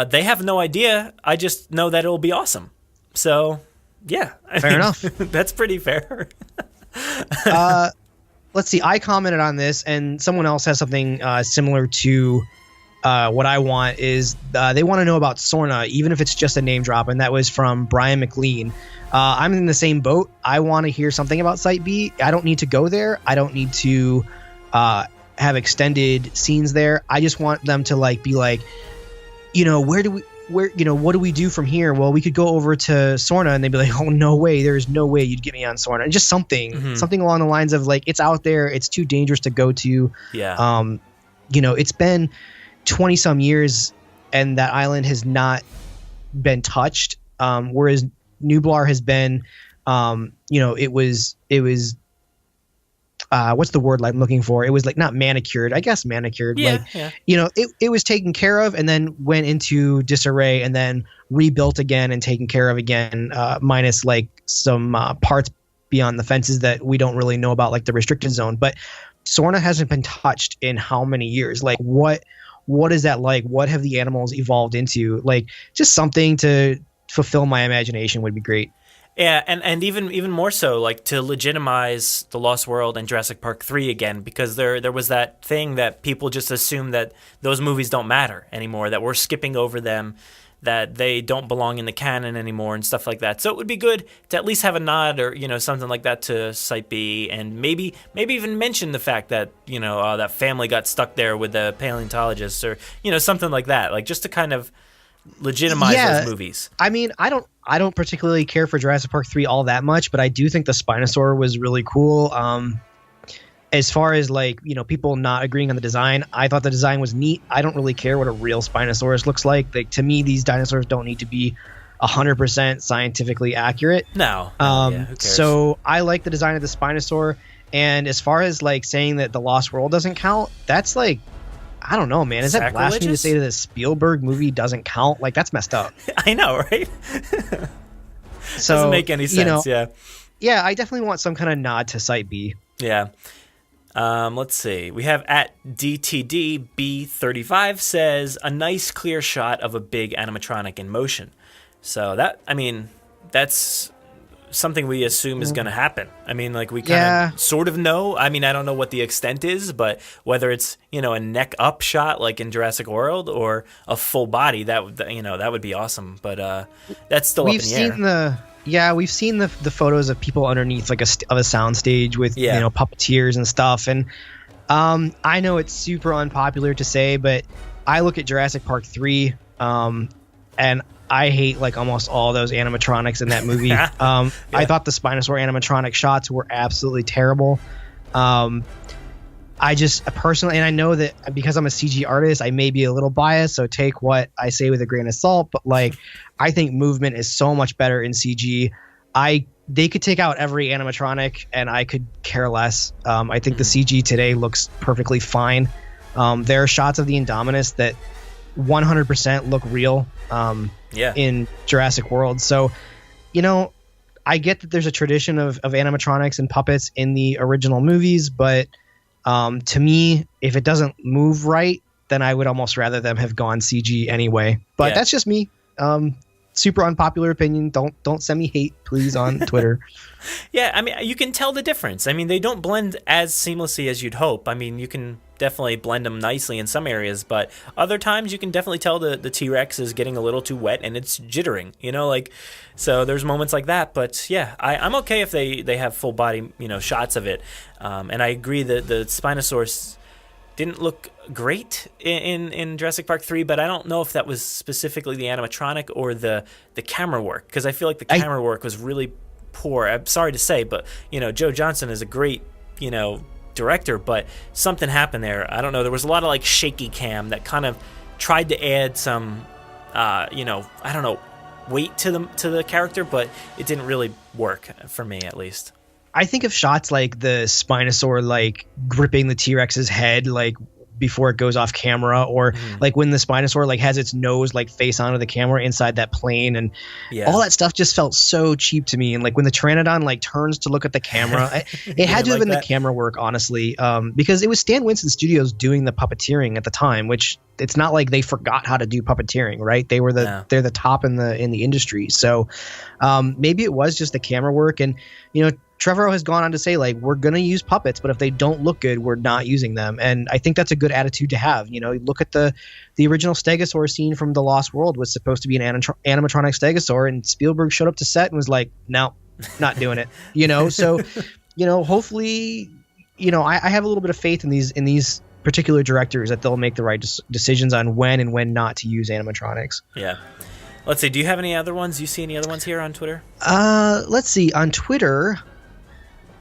they have no idea. I just know that it'll be awesome. So, yeah. Fair enough. That's pretty fair. Let's see. I commented on this, and someone else has something similar to what I want. Is they want to know about Sorna, even if it's just a name drop, and that was from Brian McLean. I'm in the same boat. I want to hear something about Site B. I don't need to go there. I don't need to have extended scenes there. I just want them to like be like, what do we do from here? Well, we could go over to Sorna, and they'd be like, oh, no way. There's no way you'd get me on Sorna. And just something along the lines of like, it's out there. It's too dangerous to go to. Yeah. It's been 20 some years and that island has not been touched. Whereas Nublar has been, it was what's the word I'm looking for? It was like not manicured, I guess manicured. Yeah, it was taken care of and then went into disarray and then rebuilt again and taken care of again, minus like some parts beyond the fences that we don't really know about, like the restricted zone. But Sorna hasn't been touched in how many years? Like what is that like? What have the animals evolved into? Like just something to fulfill my imagination would be great. Yeah, and even more so, like to legitimize The Lost World and Jurassic Park 3 again, because there was that thing that people just assume that those movies don't matter anymore, that we're skipping over them, that they don't belong in the canon anymore and stuff like that. So it would be good to at least have a nod or something like that to Site B, and maybe even mention the fact that that family got stuck there with the paleontologists or something like that, like just to kind of legitimize those movies. I mean, I don't particularly care for Jurassic Park 3 all that much, but I do think the Spinosaur was really cool. As far as like, people not agreeing on the design, I thought the design was neat. I don't really care what a real Spinosaurus looks like. Like, to me, these dinosaurs don't need to be 100% scientifically accurate. No. Who cares? So I like the design of the Spinosaur. And as far as like saying that the Lost World doesn't count, that's like, I don't know, man. Is that blasphemy to say that the Spielberg movie doesn't count? Like, that's messed up. I know, right? So, doesn't make any sense. Yeah, I definitely want some kind of nod to Site B. Yeah. Let's see. We have at DTDB35 says a nice clear shot of a big animatronic in motion. So that's something we assume is going to happen. I mean, like, we kind of sort of know. I mean, I don't know what the extent is, but whether it's, a neck up shot like in Jurassic World or a full body, that would be awesome. But that's still up in the air. We've seen the photos of people underneath like a sound stage with puppeteers and stuff. And I know it's super unpopular to say, but I look at Jurassic Park 3 and I hate like almost all those animatronics in that movie. I thought the Spinosaur animatronic shots were absolutely terrible. I just personally, and I know that because I'm a CG artist, I may be a little biased, so take what I say with a grain of salt, but like, I think movement is so much better in CG. They could take out every animatronic and I could care less. I think the CG today looks perfectly fine. There are shots of the Indominus that 100% look real in Jurassic World. So, I get that there's a tradition of animatronics and puppets in the original movies, but to me, if it doesn't move right, then I would almost rather them have gone CG anyway. But that's just me. Super unpopular opinion. Don't send me hate, please, on Twitter. Yeah, I mean, you can tell the difference. I mean, they don't blend as seamlessly as you'd hope. I mean, you can definitely blend them nicely in some areas, but other times you can definitely tell the T-Rex is getting a little too wet and it's jittering, so there's moments like that. But yeah, I'm okay if they have full body, shots of it. And I agree that the Spinosaurus didn't look great in Jurassic Park 3, but I don't know if that was specifically the animatronic or the camera work, because I feel like the camera work was really poor. I'm sorry to say, but Joe Johnston is a great director, but something happened there. I don't know. There was a lot of like shaky cam that kind of tried to add some I don't know, weight to the character, but it didn't really work for me, at least. I think of shots like the Spinosaur like gripping the T-Rex's head like before it goes off camera, or like when the Spinosaur like has its nose like face onto the camera inside that plane, and all that stuff just felt so cheap to me. And like when the Pteranodon like turns to look at the camera, it had to have been the camera work, honestly, because it was Stan Winston Studios doing the puppeteering at the time, which it's not like they forgot how to do puppeteering, right? They were they're the top in the industry. So maybe it was just the camera work. And Trevorrow has gone on to say, like, we're going to use puppets, but if they don't look good, we're not using them. And I think that's a good attitude to have. Look at the original Stegosaur scene from The Lost World was supposed to be an animatronic Stegosaur, and Spielberg showed up to set and was like, no, not doing it. So, hopefully, I have a little bit of faith in these particular directors that they'll make the right decisions on when and when not to use animatronics. Yeah. Let's see. Do you have any other ones? You see any other ones here on Twitter? Let's see. On Twitter,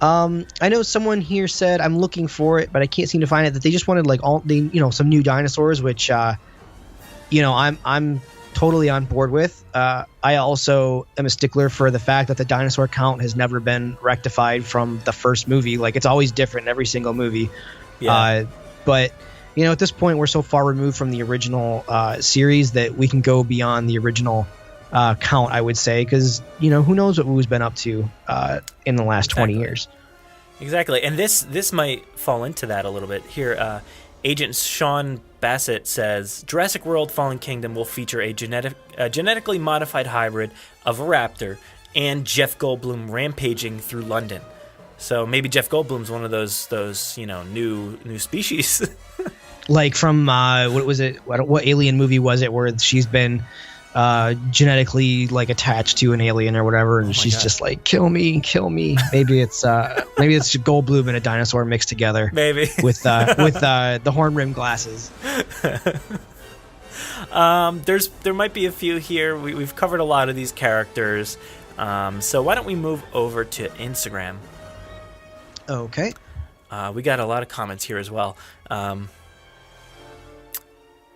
I know someone here said, I'm looking for it, but I can't seem to find it, that they just wanted like some new dinosaurs, which I'm totally on board with. I also am a stickler for the fact that the dinosaur count has never been rectified from the first movie. Like, it's always different in every single movie. Yeah. But at this point, we're so far removed from the original series that we can go beyond the original count, I would say, because who knows what Wu's been up to in the last 20 years. Exactly, and this might fall into that a little bit here. Agent Sean Bassett says Jurassic World: Fallen Kingdom will feature a genetically modified hybrid of a raptor and Jeff Goldblum rampaging through London. So maybe Jeff Goldblum's one of those new species. Like from what was it? What alien movie was it where she's been genetically like attached to an alien or whatever, and she's just like, kill me. Maybe it's Goldblum and a dinosaur mixed together. Maybe with the horn rimmed glasses. There might be a few here. We've covered a lot of these characters. So why don't we move over to Instagram? Okay. We got a lot of comments here as well.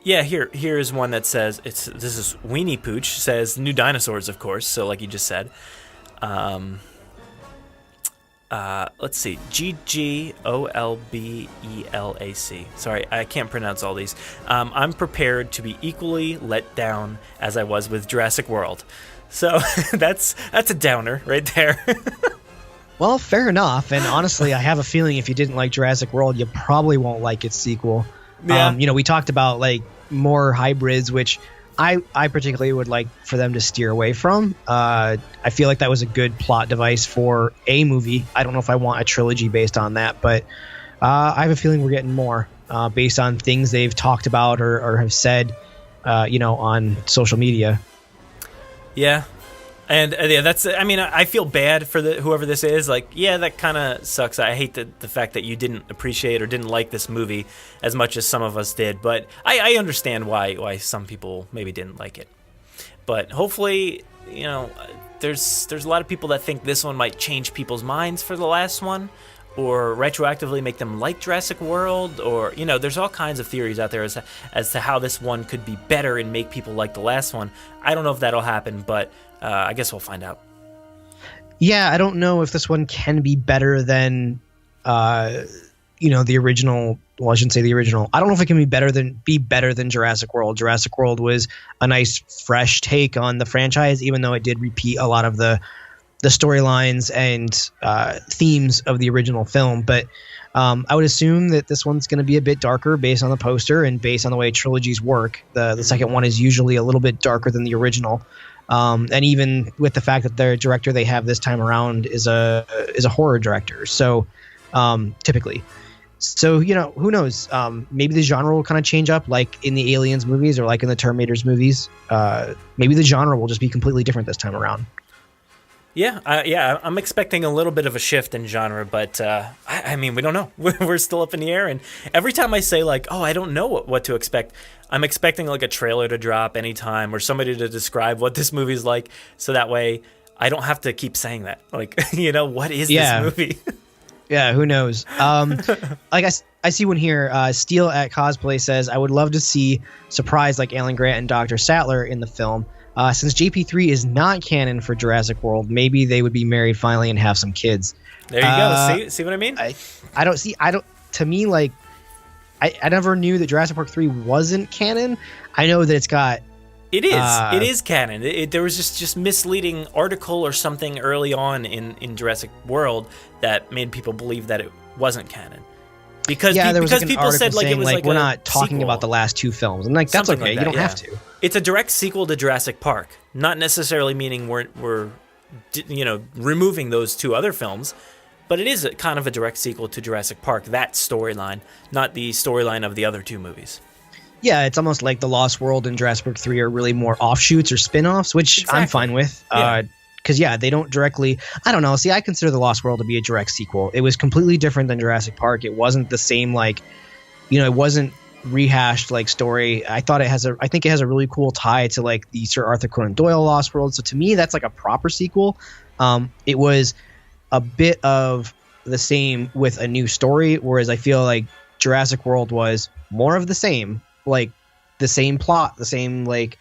Yeah, here is one that says this is Weenie Pooch says new dinosaurs, of course. So like you just said. Let's see, GGOLBELAC. Sorry, I can't pronounce all these. I'm prepared to be equally let down as I was with Jurassic World. So that's a downer right there. Well, fair enough. And honestly, I have a feeling if you didn't like Jurassic World, you probably won't like its sequel. Yeah. We talked about like more hybrids, which I particularly would like for them to steer away from. I feel like that was a good plot device for a movie. I don't know if I want a trilogy based on that, but I have a feeling we're getting more based on things they've talked about or have said, on social media. Yeah. And that's. I mean, I feel bad for whoever this is. Like, yeah, that kind of sucks. I hate the fact that you didn't appreciate or didn't like this movie as much as some of us did. But I understand why some people maybe didn't like it. But hopefully, there's a lot of people that think this one might change people's minds for the last one, or retroactively make them like Jurassic World, or there's all kinds of theories out there as to how this one could be better and make people like the last one. I don't know if that'll happen, but I guess we'll find out. Yeah, I don't know if this one can be better than, the original. Well, I shouldn't say the original. I don't know if it can be better than Jurassic World. Jurassic World was a nice, fresh take on the franchise, even though it did repeat a lot of the storylines and themes of the original film. But I would assume that this one's going to be a bit darker based on the poster and based on the way trilogies work. The second one is usually a little bit darker than the original. And even with the fact that the director they have this time around is a horror director, so typically, so who knows? Maybe the genre will kind of change up, like in the Aliens movies or like in the Terminators movies. Maybe the genre will just be completely different this time around. Yeah, I'm expecting a little bit of a shift in genre, but I mean, we don't know. We're still up in the air, and every time I say like, oh, I don't know what to expect, I'm expecting like a trailer to drop anytime or somebody to describe what this movie's like, so that way I don't have to keep saying that. Like, what is this movie? Yeah, who knows? Like I see one here. Steel at Cosplay says, I would love to see surprise like Alan Grant and Dr. Sattler in the film. Since JP3 is not canon for Jurassic World, maybe they would be married finally and have some kids. There you go. See what I mean? To me, like, I never knew that Jurassic Park 3 wasn't canon. I know that it's got... It is. It is canon. There was just misleading article or something early on in Jurassic World that made people believe that it wasn't canon. Because people said like it was like we're not talking sequel. about the last two films, and like that's something okay. Like that, you don't have to. It's a direct sequel to Jurassic Park, not necessarily meaning we're removing those two other films, but it is kind of a direct sequel to Jurassic Park. That storyline, not the storyline of the other two movies. Yeah, it's almost like The Lost World and Jurassic Park 3 are really more offshoots or spin-offs, which I'm fine with. Because, they don't directly... I don't know. See, I consider The Lost World to be a direct sequel. It was completely different than Jurassic Park. It wasn't the same, like... it wasn't rehashed, like, story. I think it has a really cool tie to, like, the Sir Arthur Conan Doyle Lost World. So, to me, that's, like, a proper sequel. It was a bit of the same with a new story, whereas I feel like Jurassic World was more of the same. Like, the same plot, the same, like...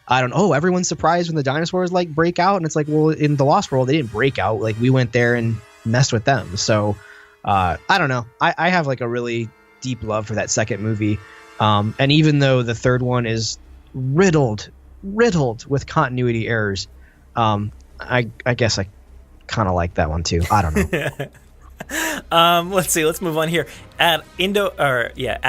I don't know. Everyone's surprised when the dinosaurs like break out, and it's like, well, in The Lost World, they didn't break out. Like, we went there and messed with them. So, I don't know. I have like a really deep love for that second movie, and even though the third one is riddled with continuity errors, I guess I kind of like that one too. I don't know. Let's see. Let's move on here. At Indoraptor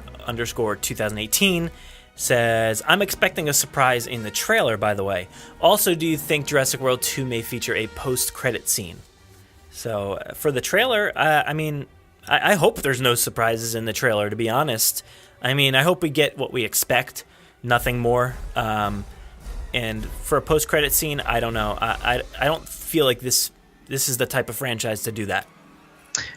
_ 2018. Says, I'm expecting a surprise in the trailer, by the way. Also, do you think Jurassic World 2 may feature a post-credit scene? So, for the trailer, I mean, I hope there's no surprises in the trailer, to be honest. I mean, I hope we get what we expect, nothing more. And for a post-credit scene, I don't know. I don't feel like this is the type of franchise to do that.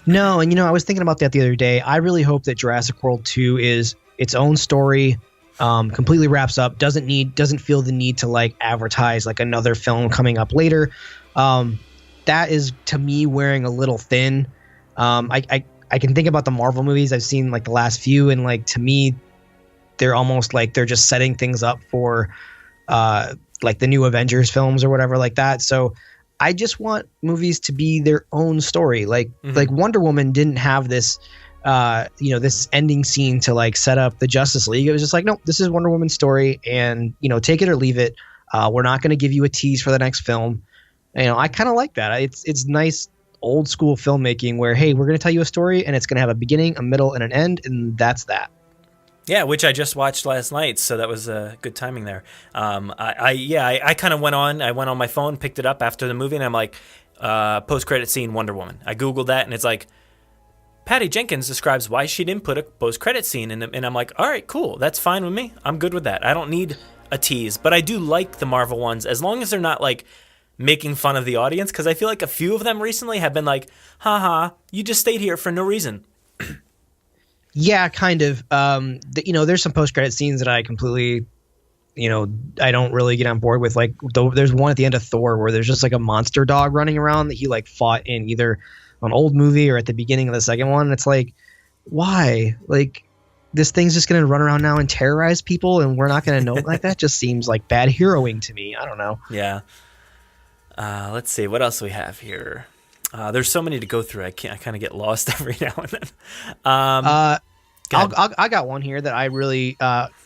No, and I was thinking about that the other day. I really hope that Jurassic World 2 is its own story, completely wraps up. Doesn't feel the need to like advertise like another film coming up later. That is, to me, wearing a little thin. I can think about the Marvel movies I've seen like the last few, and like to me, they're almost like they're just setting things up for like the new Avengers films or whatever like that. So I just want movies to be their own story. Like Wonder Woman didn't have this this ending scene to like set up the Justice League. It was just like, no, this is Wonder Woman's story, and take it or leave it. We're not going to give you a tease for the next film. I kind of like that. It's nice old school filmmaking where, hey, we're going to tell you a story and it's going to have a beginning, a middle, and an end, and that's that. Yeah, which I just watched last night, so that was good timing there. I kind of went on my phone, picked it up after the movie, and I'm like, post-credit scene Wonder Woman. I Googled that, and it's like, Patty Jenkins describes why she didn't put a post-credit scene, and I'm like, all right, cool, that's fine with me. I'm good with that. I don't need a tease, but I do like the Marvel ones, as long as they're not like making fun of the audience, because I feel like a few of them recently have been like, haha, you just stayed here for no reason. Yeah, kind of. There's some post-credit scenes that I completely, I don't really get on board with. Like, there's one at the end of Thor where there's just like a monster dog running around that he like fought in either an old movie or at the beginning of the second one. And it's like, why? Like, this thing's just going to run around now and terrorize people, and we're not going to know. Like, that just seems like bad heroing to me. I don't know. Yeah. Let's see. What else we have here? There's so many to go through. I kind of get lost every now and then. I got one here that I really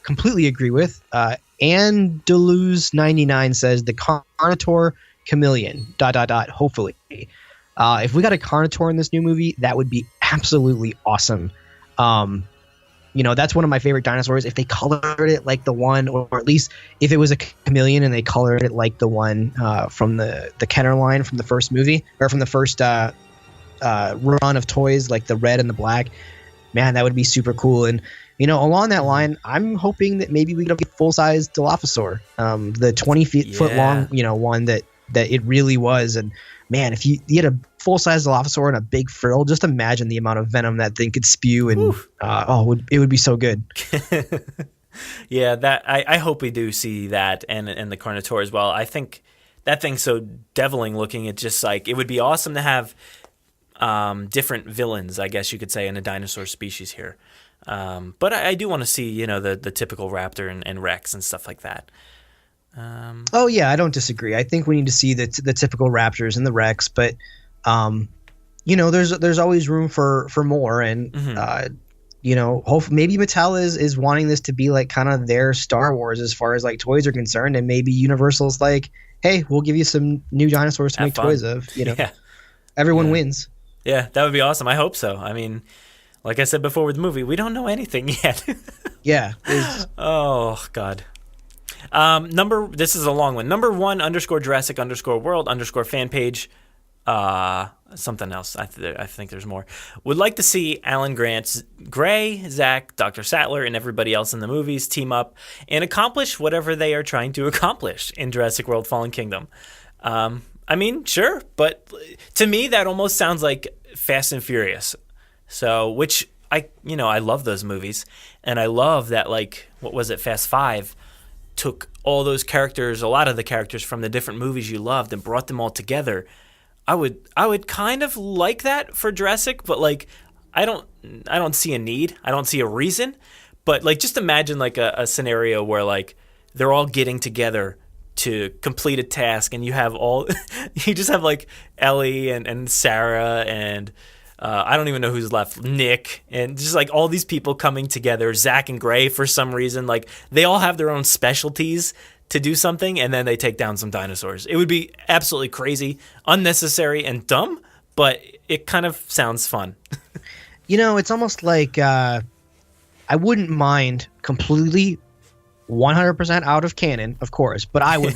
completely agree with. Ann Deleuze99 says the Carnotaur chameleon. ... Hopefully, if we got a Carnotaur in this new movie, that would be absolutely awesome. That's one of my favorite dinosaurs. If they colored it like the one, or at least if it was a chameleon and they colored it like the one from the Kenner line from the first movie, or from the first run of toys, like the red and the black, man, that would be super cool. And, along that line, I'm hoping that maybe we get a full-size Dilophosaur, the 20 foot long, one that it really was. And man, if you had a full-size Dilophosaur and a big frill, just imagine the amount of venom that thing could spew, and it would be so good. Yeah, that I hope we do see that, and the Carnotaur as well. I think that thing's so deviling looking. It's just like, it would be awesome to have different villains, I guess you could say, in a dinosaur species here. But I do want to see, the typical raptor and Rex and stuff like that. I don't disagree. I think we need to see the typical raptors and the Rex, but there's always room for more, and maybe Mattel is wanting this to be like kind of their Star Wars as far as like toys are concerned, and maybe Universal's like, hey, we'll give you some new dinosaurs to make toys of. Everyone wins. Yeah, that would be awesome. I hope so. I mean, like I said before with the movie, we don't know anything yet. Yeah. Oh God. This is a long one. Number 1 _Jurassic_World_ fan page. Something else. I think there's more. Would like to see Alan Grant's Gray, Zach, Dr. Sattler, and everybody else in the movies team up and accomplish whatever they are trying to accomplish in Jurassic World: Fallen Kingdom. I mean, sure, but to me that almost sounds like Fast and Furious. So, which I love those movies, and I love that, like, what was it, Fast 5 took all those characters, a lot of the characters from the different movies you loved, and brought them all together. I would kind of like that for Jurassic, but like I don't see a need. I don't see a reason. But like, just imagine like a scenario where like they're all getting together to complete a task, and you just have like Ellie and Sarah and I don't even know who's left, Nick, and just like all these people coming together, Zach and Gray for some reason, like they all have their own specialties to do something, and then they take down some dinosaurs. It would be absolutely crazy, unnecessary, and dumb, but it kind of sounds fun. It's almost like I wouldn't mind completely 100% out of canon, of course, but I would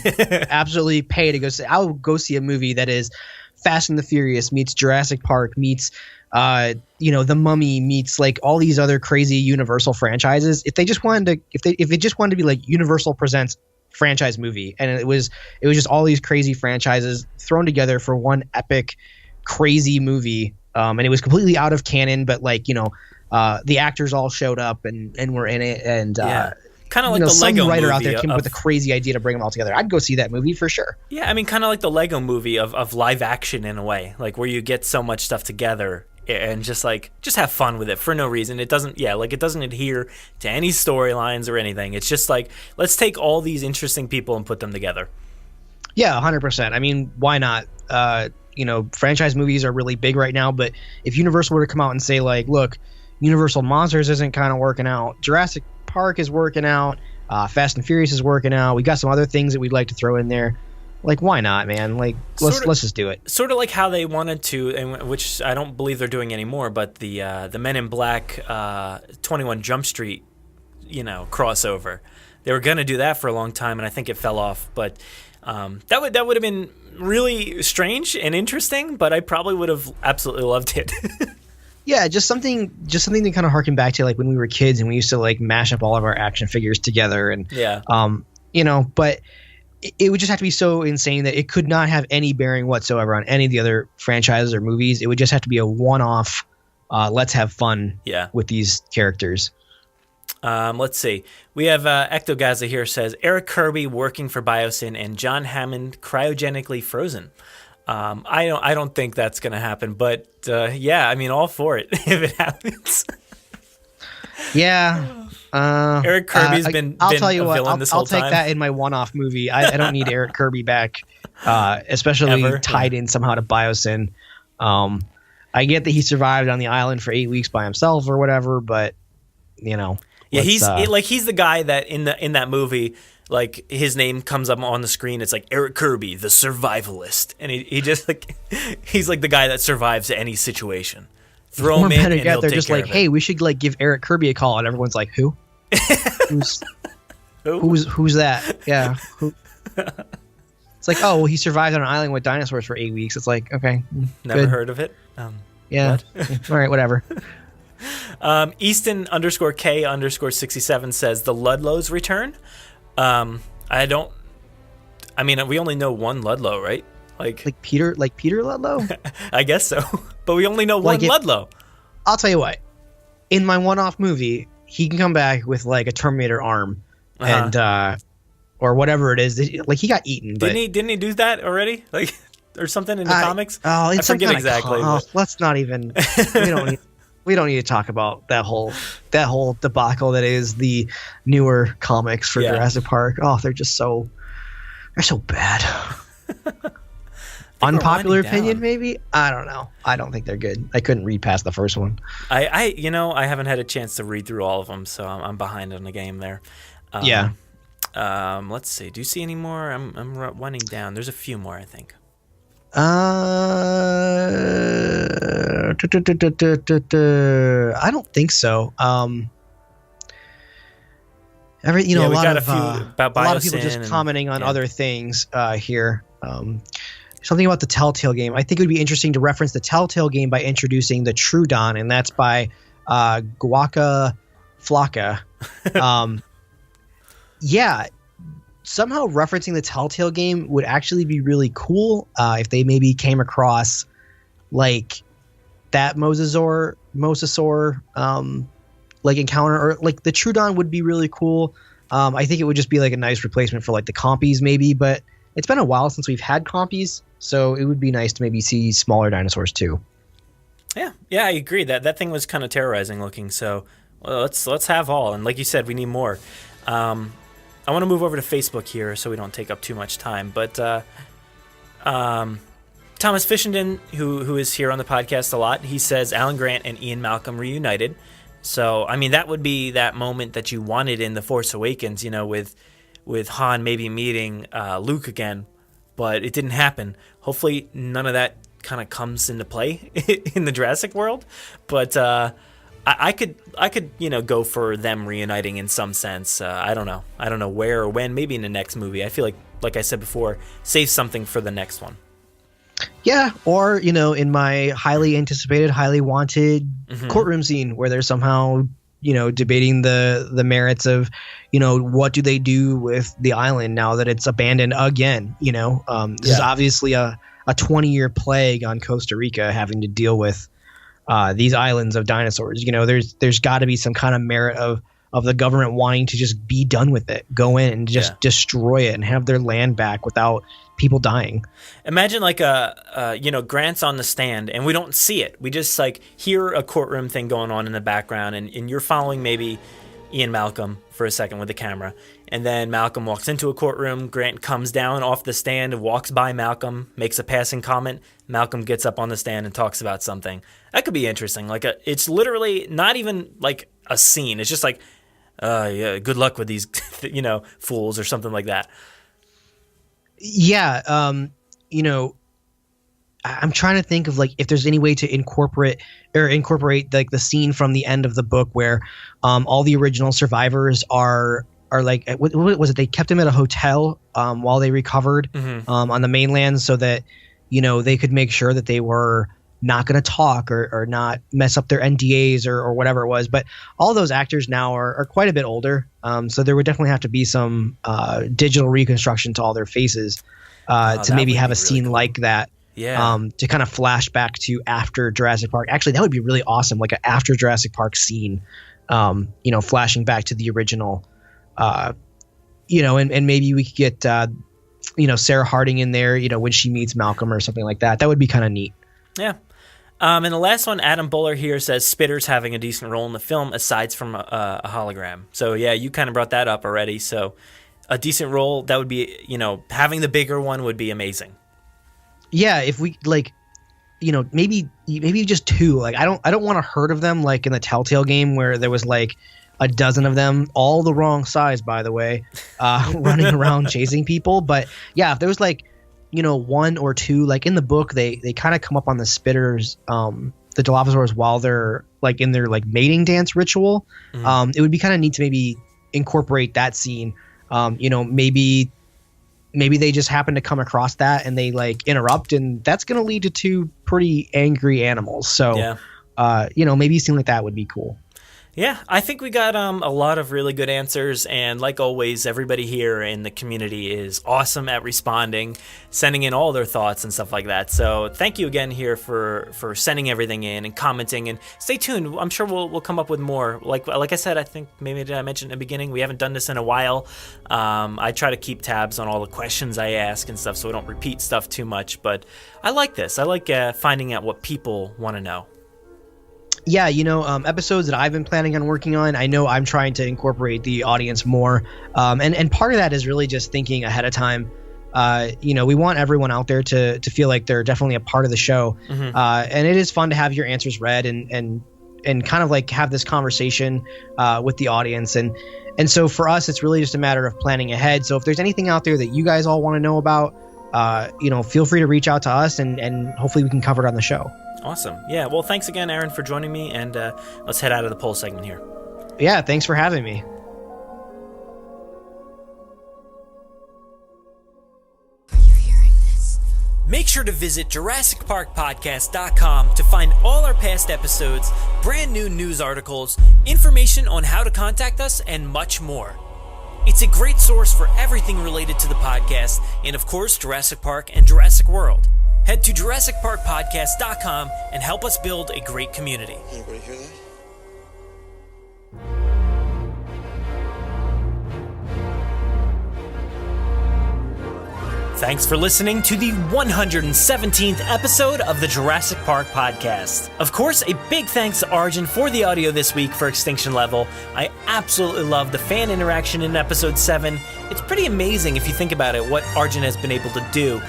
absolutely pay to go see. I would go see a movie that is Fast and the Furious meets Jurassic Park meets The Mummy meets like all these other crazy Universal franchises. If they just wanted to, if it just wanted to be like Universal presents franchise movie, and it was just all these crazy franchises thrown together for one epic crazy movie, and it was completely out of canon, but like the actors all showed up and were in it, and kind kind of like the some Lego writer movie out there came up with a crazy idea to bring them all together. I'd go see that movie for sure. Yeah, I mean, kind of like the Lego movie of live action in a way, like where you get so much stuff together and just have fun with it for no reason. It doesn't adhere to any storylines or anything. It's just like, let's take all these interesting people and put them together. Yeah, 100%. I mean, why not? Franchise movies are really big right now, but if Universal were to come out and say, like, look, Universal Monsters isn't kind of working out, Jurassic Park is working out, Fast and Furious is working out, we got some other things that we'd like to throw in there. Like, why not, man? Like, let's just do it. Sort of like how they wanted to, and which I don't believe they're doing anymore, but the Men in Black 21 Jump Street, crossover. They were going to do that for a long time, and I think it fell off. But that would have been really strange and interesting, but I probably would have absolutely loved it. Yeah, just something to kind of harken back to, like, when we were kids and we used to, like, mash up all of our action figures together, and but it would just have to be so insane that it could not have any bearing whatsoever on any of the other franchises or movies. It would just have to be a one-off. Let's have fun with these characters. Let's see. We have Ectogaza here says Eric Kirby working for Biosyn and John Hammond cryogenically frozen. I don't think that's going to happen, but I mean, all for it if it happens. Yeah. Eric Kirby's been I'll tell you a what, villain this whole time. I'll take that in my one-off movie. I don't need Eric Kirby back, especially Ever? tied in somehow to Biosyn. I get that he survived on the island for 8 weeks by himself or whatever, but yeah, he's the guy that in that movie, like, his name comes up on the screen. It's like Eric Kirby, the survivalist, and he just like he's like the guy that survives any situation. Throw him in, and he'll they're take just care like, of it. hey, we should like give Eric Kirby a call, and everyone's like, who? Who's that? Yeah. Who? It's like, oh, well, he survived on an island with dinosaurs for 8 weeks. It's like, okay, Never good. heard of it. Yeah. All right, whatever. Easton _K_67 says the Ludlows return. I mean, we only know one Ludlow, right? Like Peter Ludlow? I guess so. But we only know one Ludlow. I'll tell you what. In my one-off movie, he can come back with like a Terminator arm and or whatever it is. Like, he got eaten. But Didn't he do that already? Like, or something in the comics? Oh, it's I forget exactly. Let's not even. We don't need to talk about that whole debacle that is the newer comics for Jurassic Park. Oh, they're so bad. Unpopular opinion, maybe? I don't know. I don't think they're good. I couldn't read past the first one. I haven't had a chance to read through all of them, so I'm behind on the game there. Let's see. Do you see any more? I'm running down. There's a few more, I think. I don't think so. A lot of people just commenting on other things here. Something about the Telltale game. I think it would be interesting to reference the Telltale game by introducing the Trudon, and that's by Guaca Flocka. Somehow referencing the Telltale game would actually be really cool if they maybe came across like that mosasaur like encounter, or like the Trudon would be really cool. I think it would just be like a nice replacement for like the Compies maybe, but it's been a while since we've had Compies, so it would be nice to maybe see smaller dinosaurs too. Yeah, I agree. That thing was kind of terrorizing looking. So let's have all, and like you said, we need more. I want to move over to Facebook here so we don't take up too much time. But Thomas Fishenden, who is here on the podcast a lot, he says Alan Grant and Ian Malcolm reunited. So, I mean, that would be that moment that you wanted in The Force Awakens, with Han maybe meeting Luke again, but it didn't happen. Hopefully none of that kind of comes into play in the Jurassic World. But I could go for them reuniting in some sense. I don't know where or when. Maybe in the next movie. I feel like I said before, save something for the next one. Yeah, or in my highly anticipated, highly wanted courtroom scene where they're somehow debating the merits of what do they do with the island now that it's abandoned again. This is obviously a 20-year plague on Costa Rica, having to deal with these islands of dinosaurs. There's got to be some kind of merit of of the government wanting to just be done with it, go in and just destroy it and have their land back without people dying. Imagine like Grant's on the stand and we don't see it. We just like hear a courtroom thing going on in the background, and you're following maybe Ian Malcolm for a second with the camera. And then Malcolm walks into a courtroom. Grant comes down off the stand and walks by Malcolm, makes a passing comment. Malcolm gets up on the stand and talks about something. That could be interesting. It's literally not even like a scene. It's just like, good luck with these, fools or something like that. Yeah. I'm trying to think of like if there's any way to incorporate like the scene from the end of the book where all the original survivors are like, what was it? They kept them at a hotel while they recovered on the mainland so that, they could make sure that they were not going to talk or not mess up their NDAs or whatever it was. But all those actors now are quite a bit older. So there would definitely have to be some digital reconstruction to all their faces to maybe have a scene cool. like that. Yeah. To kind of flash back to after Jurassic Park. Actually, that would be really awesome. Like an after Jurassic Park scene, flashing back to the original, and maybe we could get, Sarah Harding in there, when she meets Malcolm or something like that. That would be kind of neat. Yeah. And the last one, Adam Buller here says Spitter's having a decent role in the film aside from a hologram. So yeah, you kind of brought that up already. So a decent role, that would be, having the bigger one would be amazing. Yeah, if we maybe just two. Like I don't want a herd of them like in the Telltale game where there was like a dozen of them, all the wrong size, by the way, running around chasing people. But yeah, if there was like, one or two, like in the book, they kind of come up on the Spitters, the Dilophosaurs while they're like in their like mating dance ritual. It would be kind of neat to maybe incorporate that scene. Maybe they just happen to come across that and they like interrupt, and that's going to lead to two pretty angry animals. So, maybe a scene like that would be cool. Yeah, I think we got a lot of really good answers, and like always, everybody here in the community is awesome at responding, sending in all their thoughts and stuff like that. So thank you again here for sending everything in and commenting, and stay tuned. I'm sure we'll come up with more. Like I said, I think maybe did I mention in the beginning, we haven't done this in a while. I try to keep tabs on all the questions I ask and stuff so I don't repeat stuff too much, but I like this. I like finding out what people want to know. Yeah, episodes that I've been planning on working on, I know I'm trying to incorporate the audience more. And part of that is really just thinking ahead of time. We want everyone out there to feel like they're definitely a part of the show. And it is fun to have your answers read and kind of like have this conversation with the audience. And so for us, it's really just a matter of planning ahead. So if there's anything out there that you guys all want to know about, feel free to reach out to us and hopefully we can cover it on the show. Awesome. Yeah, well, thanks again, Aaron, for joining me, and let's head out of the poll segment here. Yeah, thanks for having me. Make sure to visit JurassicParkPodcast.com to find all our past episodes, brand new news articles, information on how to contact us, and much more. It's a great source for everything related to the podcast, and of course, Jurassic Park and Jurassic World. Head to JurassicParkPodcast.com and help us build a great community. Anybody hear that? Thanks for listening to the 117th episode of the Jurassic Park Podcast. Of course, a big thanks to Arjun for the audio this week for Extinction Level. I absolutely love the fan interaction in episode 7. It's pretty amazing if you think about it, what Arjun has been able to do.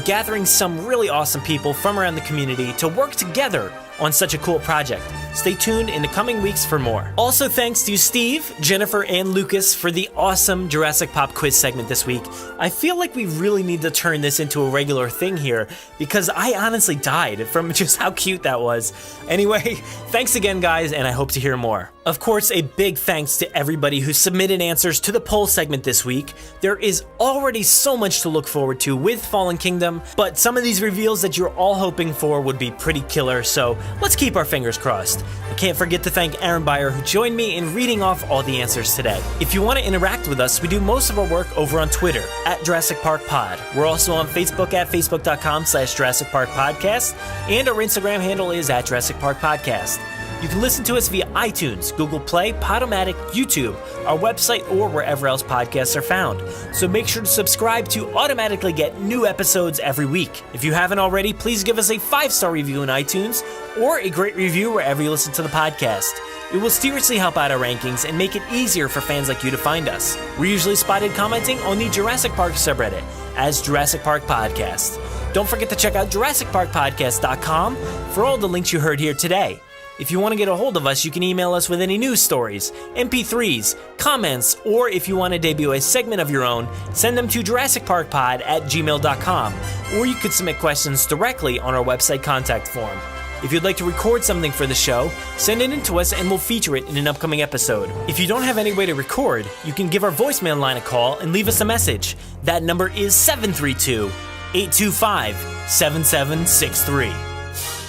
Gathering some really awesome people from around the community to work together on such a cool project. Stay tuned in the coming weeks for more. Also thanks to Steve, Jennifer, and Lucas for the awesome Jurassic Pop Quiz segment this week. I feel like we really need to turn this into a regular thing here because I honestly died from just how cute that was. Anyway, thanks again, guys, and I hope to hear more. Of course, a big thanks to everybody who submitted answers to the poll segment this week. There is already so much to look forward to with Fallen Kingdom, but some of these reveals that you're all hoping for would be pretty killer, so let's keep our fingers crossed. I can't forget to thank Aaron Beyer who joined me in reading off all the answers today. If you want to interact with us, we do most of our work over on Twitter at Jurassic Park Pod. We're also on Facebook at facebook.com/Jurassic Park Podcast, and our Instagram handle is at Jurassic Park Podcast. You can listen to us via iTunes, Google Play, Podomatic, YouTube, our website, or wherever else podcasts are found. So make sure to subscribe to automatically get new episodes every week. If you haven't already, please give us a 5-star review in iTunes or a great review wherever you listen to the podcast. It will seriously help out our rankings and make it easier for fans like you to find us. We're usually spotted commenting on the Jurassic Park subreddit as Jurassic Park Podcast. Don't forget to check out JurassicParkPodcast.com for all the links you heard here today. If you want to get a hold of us, you can email us with any news stories, MP3s, comments, or if you want to debut a segment of your own, send them to JurassicParkPod@gmail.com, or you could submit questions directly on our website contact form. If you'd like to record something for the show, send it in to us and we'll feature it in an upcoming episode. If you don't have any way to record, you can give our voicemail line a call and leave us a message. That number is 732-825-7763.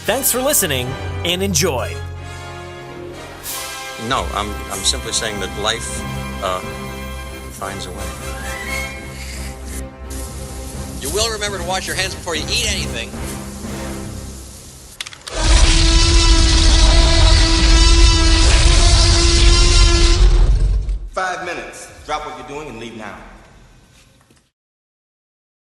Thanks for listening and enjoy. No, I'm simply saying that life finds a way. You will remember to wash your hands before you eat anything. "5 minutes. Drop what you're doing and leave now."